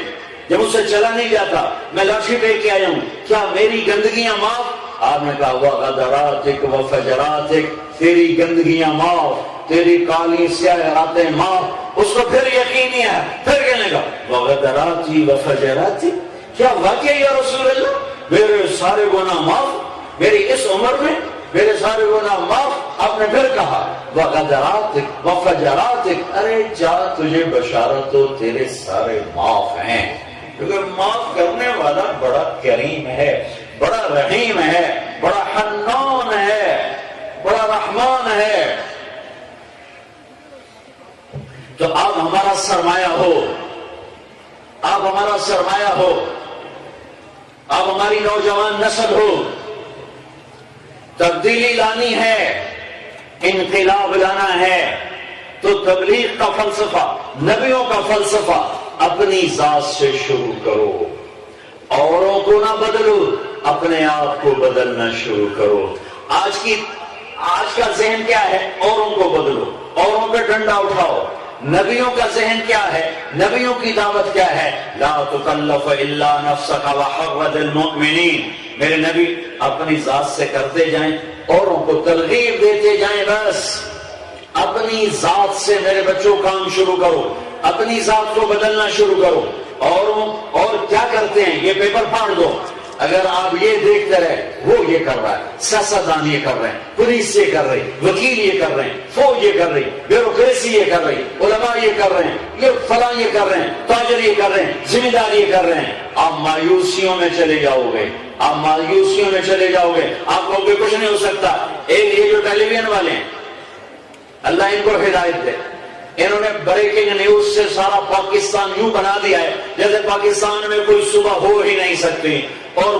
جب اس سے چلا نہیں جاتا، میں لاٹھی لے کے آیا ہوں، کیا میری گندگیاں معاف؟ آپ نے کہا وغدراتک و فجراتک، تیری گندگیاں معاف، تیری کالی سیاہ راتیں معاف۔ اس کو پھر یقین نہیں آیا، پھر کہنے لگا وغدراتی و فجراتی، کیا واقعی یا رسول اللہ میرے سارے گناہ معاف، میری اس عمر میں میرے سارے گناہ معاف؟ آپ نے پھر کہا وغدراتک و فجراتک، ارے جا تجھے بشارت ہو، تیرے سارے معاف ہیں، کیونکہ معاف کرنے والا بڑا کریم ہے، بڑا رحیم ہے، بڑا حنان ہے، بڑا رحمان ہے۔ تو آپ ہمارا سرمایہ ہو، آپ ہمارا سرمایہ ہو، آپ ہماری نوجوان نسل ہو، تبدیلی لانی ہے، انقلاب لانا ہے، تو تبلیغ کا فلسفہ، نبیوں کا فلسفہ اپنی ذات سے شروع کرو، اوروں کو نہ بدلو، اپنے آپ کو بدلنا شروع کرو۔ آج کا ذہن کیا ہے؟ اوروں کو بدلو، اوروں پہ ڈنڈا اٹھاؤ۔ نبیوں کا ذہن کیا ہے؟ نبیوں کی دعوت کیا ہے؟ لا تکلف الا نفسک وحرض المؤمنین، میرے نبی اپنی ذات سے کرتے جائیں، اوروں کو ترغیب دیتے جائیں، بس اپنی ذات سے میرے بچوں کام شروع کرو، اپنی ذات کو بدلنا شروع کرو۔ اور کیا کرتے ہیں؟ یہ پیپر پھاڑ دو، اگر آپ یہ دیکھتے رہے وہ یہ کر رہا ہے، سیاستدان یہ کر رہے ہیں، پولیس یہ کر رہی، وکیل یہ کر رہے ہیں، فوج یہ کر رہی، بیوروکریسی یہ کر رہی، علماء یہ کر رہے ہیں، یہ فلاں یہ کر رہے ہیں، تاجر یہ کر رہے ہیں، ذمہ دار یہ کر رہے ہیں، آپ مایوسیوں میں چلے جاؤ گے، آپ مایوسیوں میں چلے جاؤ گے، آپ کو بھی کچھ نہیں ہو سکتا۔ ایک یہ جو ٹیلی ویژن والے ہیں، اللہ ان کو ہدایت دے، انہوں نے بریکنگ نیوز سے سارا پاکستان یوں بنا دیا ہے جیسے پاکستان میں کوئی صبح ہو ہی نہیں سکتی، اور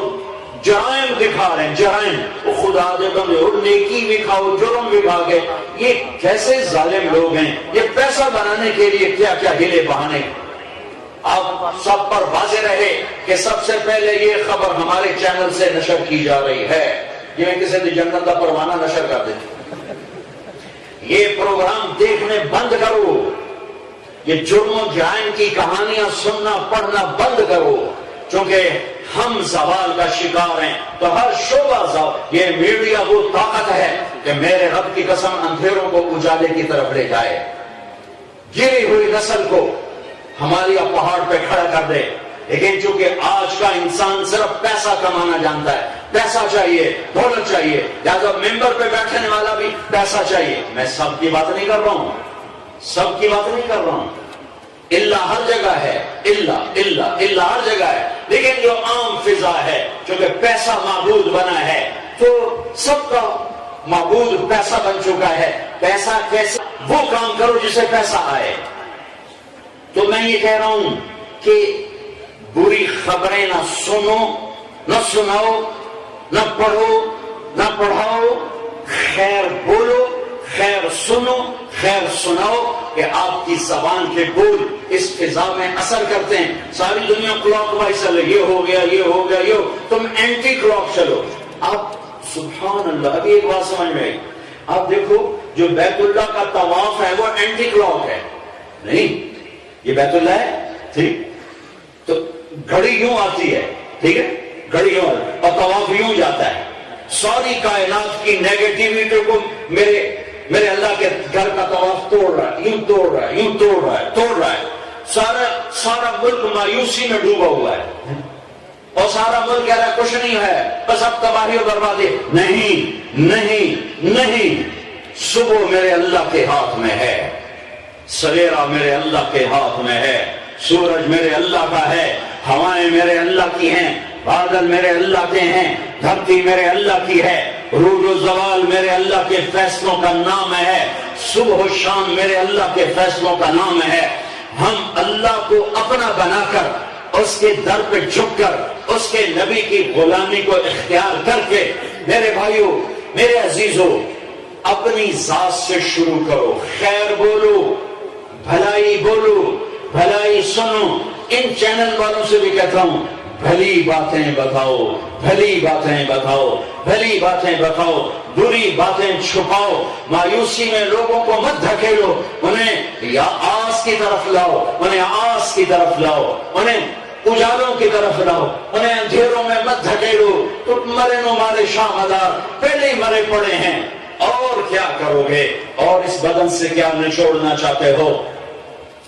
جرائم دکھا رہے ہیں، جرائم، وہ خدا دے بندے، اور نیکی بھی کھاؤ، جرم بھی بھاگے۔ یہ کیسے ظالم لوگ ہیں، یہ پیسہ بنانے کے لیے کیا کیا ہیلے بہانے۔ آپ سب پر واضح رہے کہ سب سے پہلے یہ خبر ہمارے چینل سے نشر کی جا رہی ہے، یہ کسی بھی جنت کا پروانہ نشر کر دیتے، یہ پروگرام دیکھنے بند کرو، یہ جرم و جرائم کی کہانیاں سننا پڑھنا بند کرو، چونکہ ہم زوال کا شکار ہیں۔ تو ہر شعبہ یہ میڈیا وہ طاقت ہے کہ میرے رب کی قسم اندھیروں کو اجالے کی طرف لے جائے، گری ہوئی نسل کو ہماری اب پہاڑ پہ کھڑا کر دے۔ لیکن چونکہ آج کا انسان صرف پیسہ کمانا جانتا ہے، پیسہ چاہیے، دولت چاہیے، لہذا ممبر پہ بیٹھنے والا بھی پیسہ چاہیے۔ میں سب کی بات نہیں کر رہا ہوں، سب کی بات نہیں کر رہا ہوں، اللہ ہر جگہ ہے، اللہ ہر جگہ ہے۔ لیکن جو عام فضا ہے، چونکہ پیسہ معبود بنا ہے تو سب کا معبود پیسہ بن چکا ہے۔ پیسہ کیسے؟ وہ کام کرو جسے پیسہ آئے۔ تو میں یہ کہہ رہا ہوں کہ بری خبریں نہ سنو، نہ سناؤ، نہ پڑھو، نہ پڑھاؤ، خیر بولو، خیر سنو، خیر سناؤ، کہ آپ کی زبان کے بول اس فضا میں اثر کرتے ہیں۔ ساری دنیا کلاک وائز چلے، یہ ہو گیا، یہ ہو گیا، یہ تم اینٹی کلاک چلو۔ آپ سبحان اللہ، ابھی ایک بات سمجھ میں آئی، آپ دیکھو جو بیت اللہ کا طواف ہے وہ اینٹی کلاک ہے، نہیں یہ بیت اللہ ہے، ٹھیک، تو گھڑی یوں آتی ہے، ٹھیک ہے، گھڑی یوں آتی ہے اور طواف یوں جاتا ہے۔ ساری کائنات کی نیگیٹیوٹی کو میرے اللہ کے گھر کا طواف توڑ رہا ہے، یوں توڑ رہا ہے، یوں توڑ رہا ہے، توڑ رہا ہے۔ سارا ملک مایوسی میں ڈوبا ہوا ہے اور سارا ملک کہہ رہا ہے کچھ نہیں ہے، بس اب تباہی و بربادی۔ نہیں نہیں نہیں، صبح میرے اللہ کے ہاتھ میں ہے، سویرا میرے اللہ کے ہاتھ میں ہے، سورج میرے اللہ کا ہے، ہوائیں میرے اللہ کی ہیں، بادل میرے اللہ کے ہیں، دھرتی میرے اللہ کی ہے، عروج و زوال میرے اللہ کے فیصلوں کا نام ہے، صبح و شام میرے اللہ کے فیصلوں کا نام ہے۔ ہم اللہ کو اپنا بنا کر، اس کے در پہ جھک کر، اس کے نبی کی غلامی کو اختیار کر کے، میرے بھائیوں، میرے عزیزوں، اپنی ذات سے شروع کرو، خیر بولو، بھلائی بولو، بھلائی سنو۔ ان چینل والوں سے بھی کہتا ہوں، بھلی باتیں بتاؤ، بھلی باتیں بتاؤ، بھلی باتیں بتاؤ، بری باتیں چھپاؤ۔ مایوسی میں لوگوں کو مت دھکیلو، انہیں یا آس کی طرف لاؤ، انہیں آس کی طرف لاؤ، انہیں اجالوں کی طرف لاؤ، انہیں اندھیروں میں مت دھکیلو۔ تو مرے نو مارے شاہ مدار، پہلے ہی مرے پڑے ہیں، اور کیا کرو گے؟ اور اس بدن سے کیا نچوڑنا چاہتے ہو؟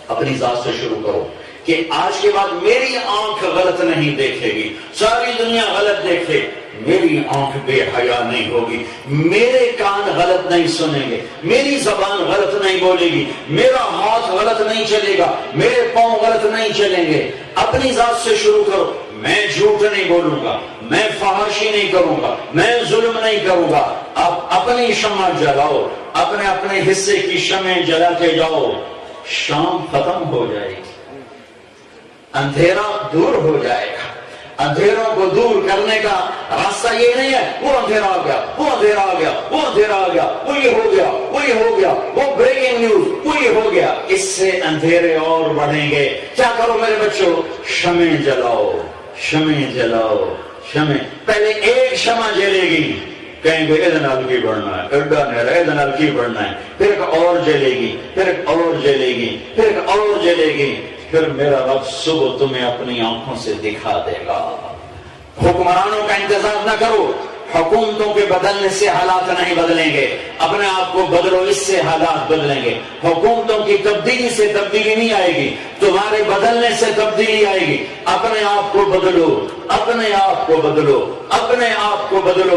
اپنی ذات سے شروع کرو کہ آج کے بعد میری آنکھ غلط نہیں دیکھے گی، ساری دنیا غلط دیکھے، میری آنکھ بے حیا نہیں ہوگی، میرے کان غلط نہیں سنیں گے، میری زبان غلط نہیں بولے گی، میرا ہاتھ غلط نہیں چلے گا، میرے پاؤں غلط نہیں چلیں گے۔ اپنی ذات سے شروع کرو، میں جھوٹ نہیں بولوں گا، میں فحاشی نہیں کروں گا، میں ظلم نہیں کروں گا۔ آپ اپنی شمع جلاؤ، اپنے اپنے حصے کی شمع جلاتے جاؤ، شام ختم ہو جائے گی، اندھیرا دور ہو جائے گا۔ اندھیروں کو دور کرنے کا راستہ یہ نہیں ہے وہ اندھیرا آ گیا، وہ اندھیرا آ گیا، وہ اندھیرا آ گیا، وہ یہ ہو گیا، وہ یہ ہو گیا، وہ بریکنگ نیوز، وہ یہ ہو گیا۔ اس سے اندھیرے اور بڑھیں گے۔ کیا کرو میرے بچوں؟ شمع جلاؤ، شمع جلاؤ، شمع۔ پہلے ایک شمع جلے گی، کہیں گے ادھر کی بڑھنا ہے، اڈا نہیں رہا ادھر کی بڑھنا ہے، پھر ایک اور جلے گی، پھر ایک اور جلے گی، پھر ایک اور جلے گی، پھر میرا رب صبح تمہیں اپنی آنکھوں سے دکھا دے گا۔ حکمرانوں کا انتظار نہ کرو، حکومتوں کے بدلنے سے حالات نہیں بدلیں گے، اپنے آپ کو بدلو، اس سے حالات بدلیں گے۔ حکومتوں کی تبدیلی سے تبدیلی نہیں آئے گی، تمہارے بدلنے سے تبدیلی آئے گی۔ اپنے آپ کو بدلو، اپنے آپ کو بدلو، اپنے آپ کو بدلو۔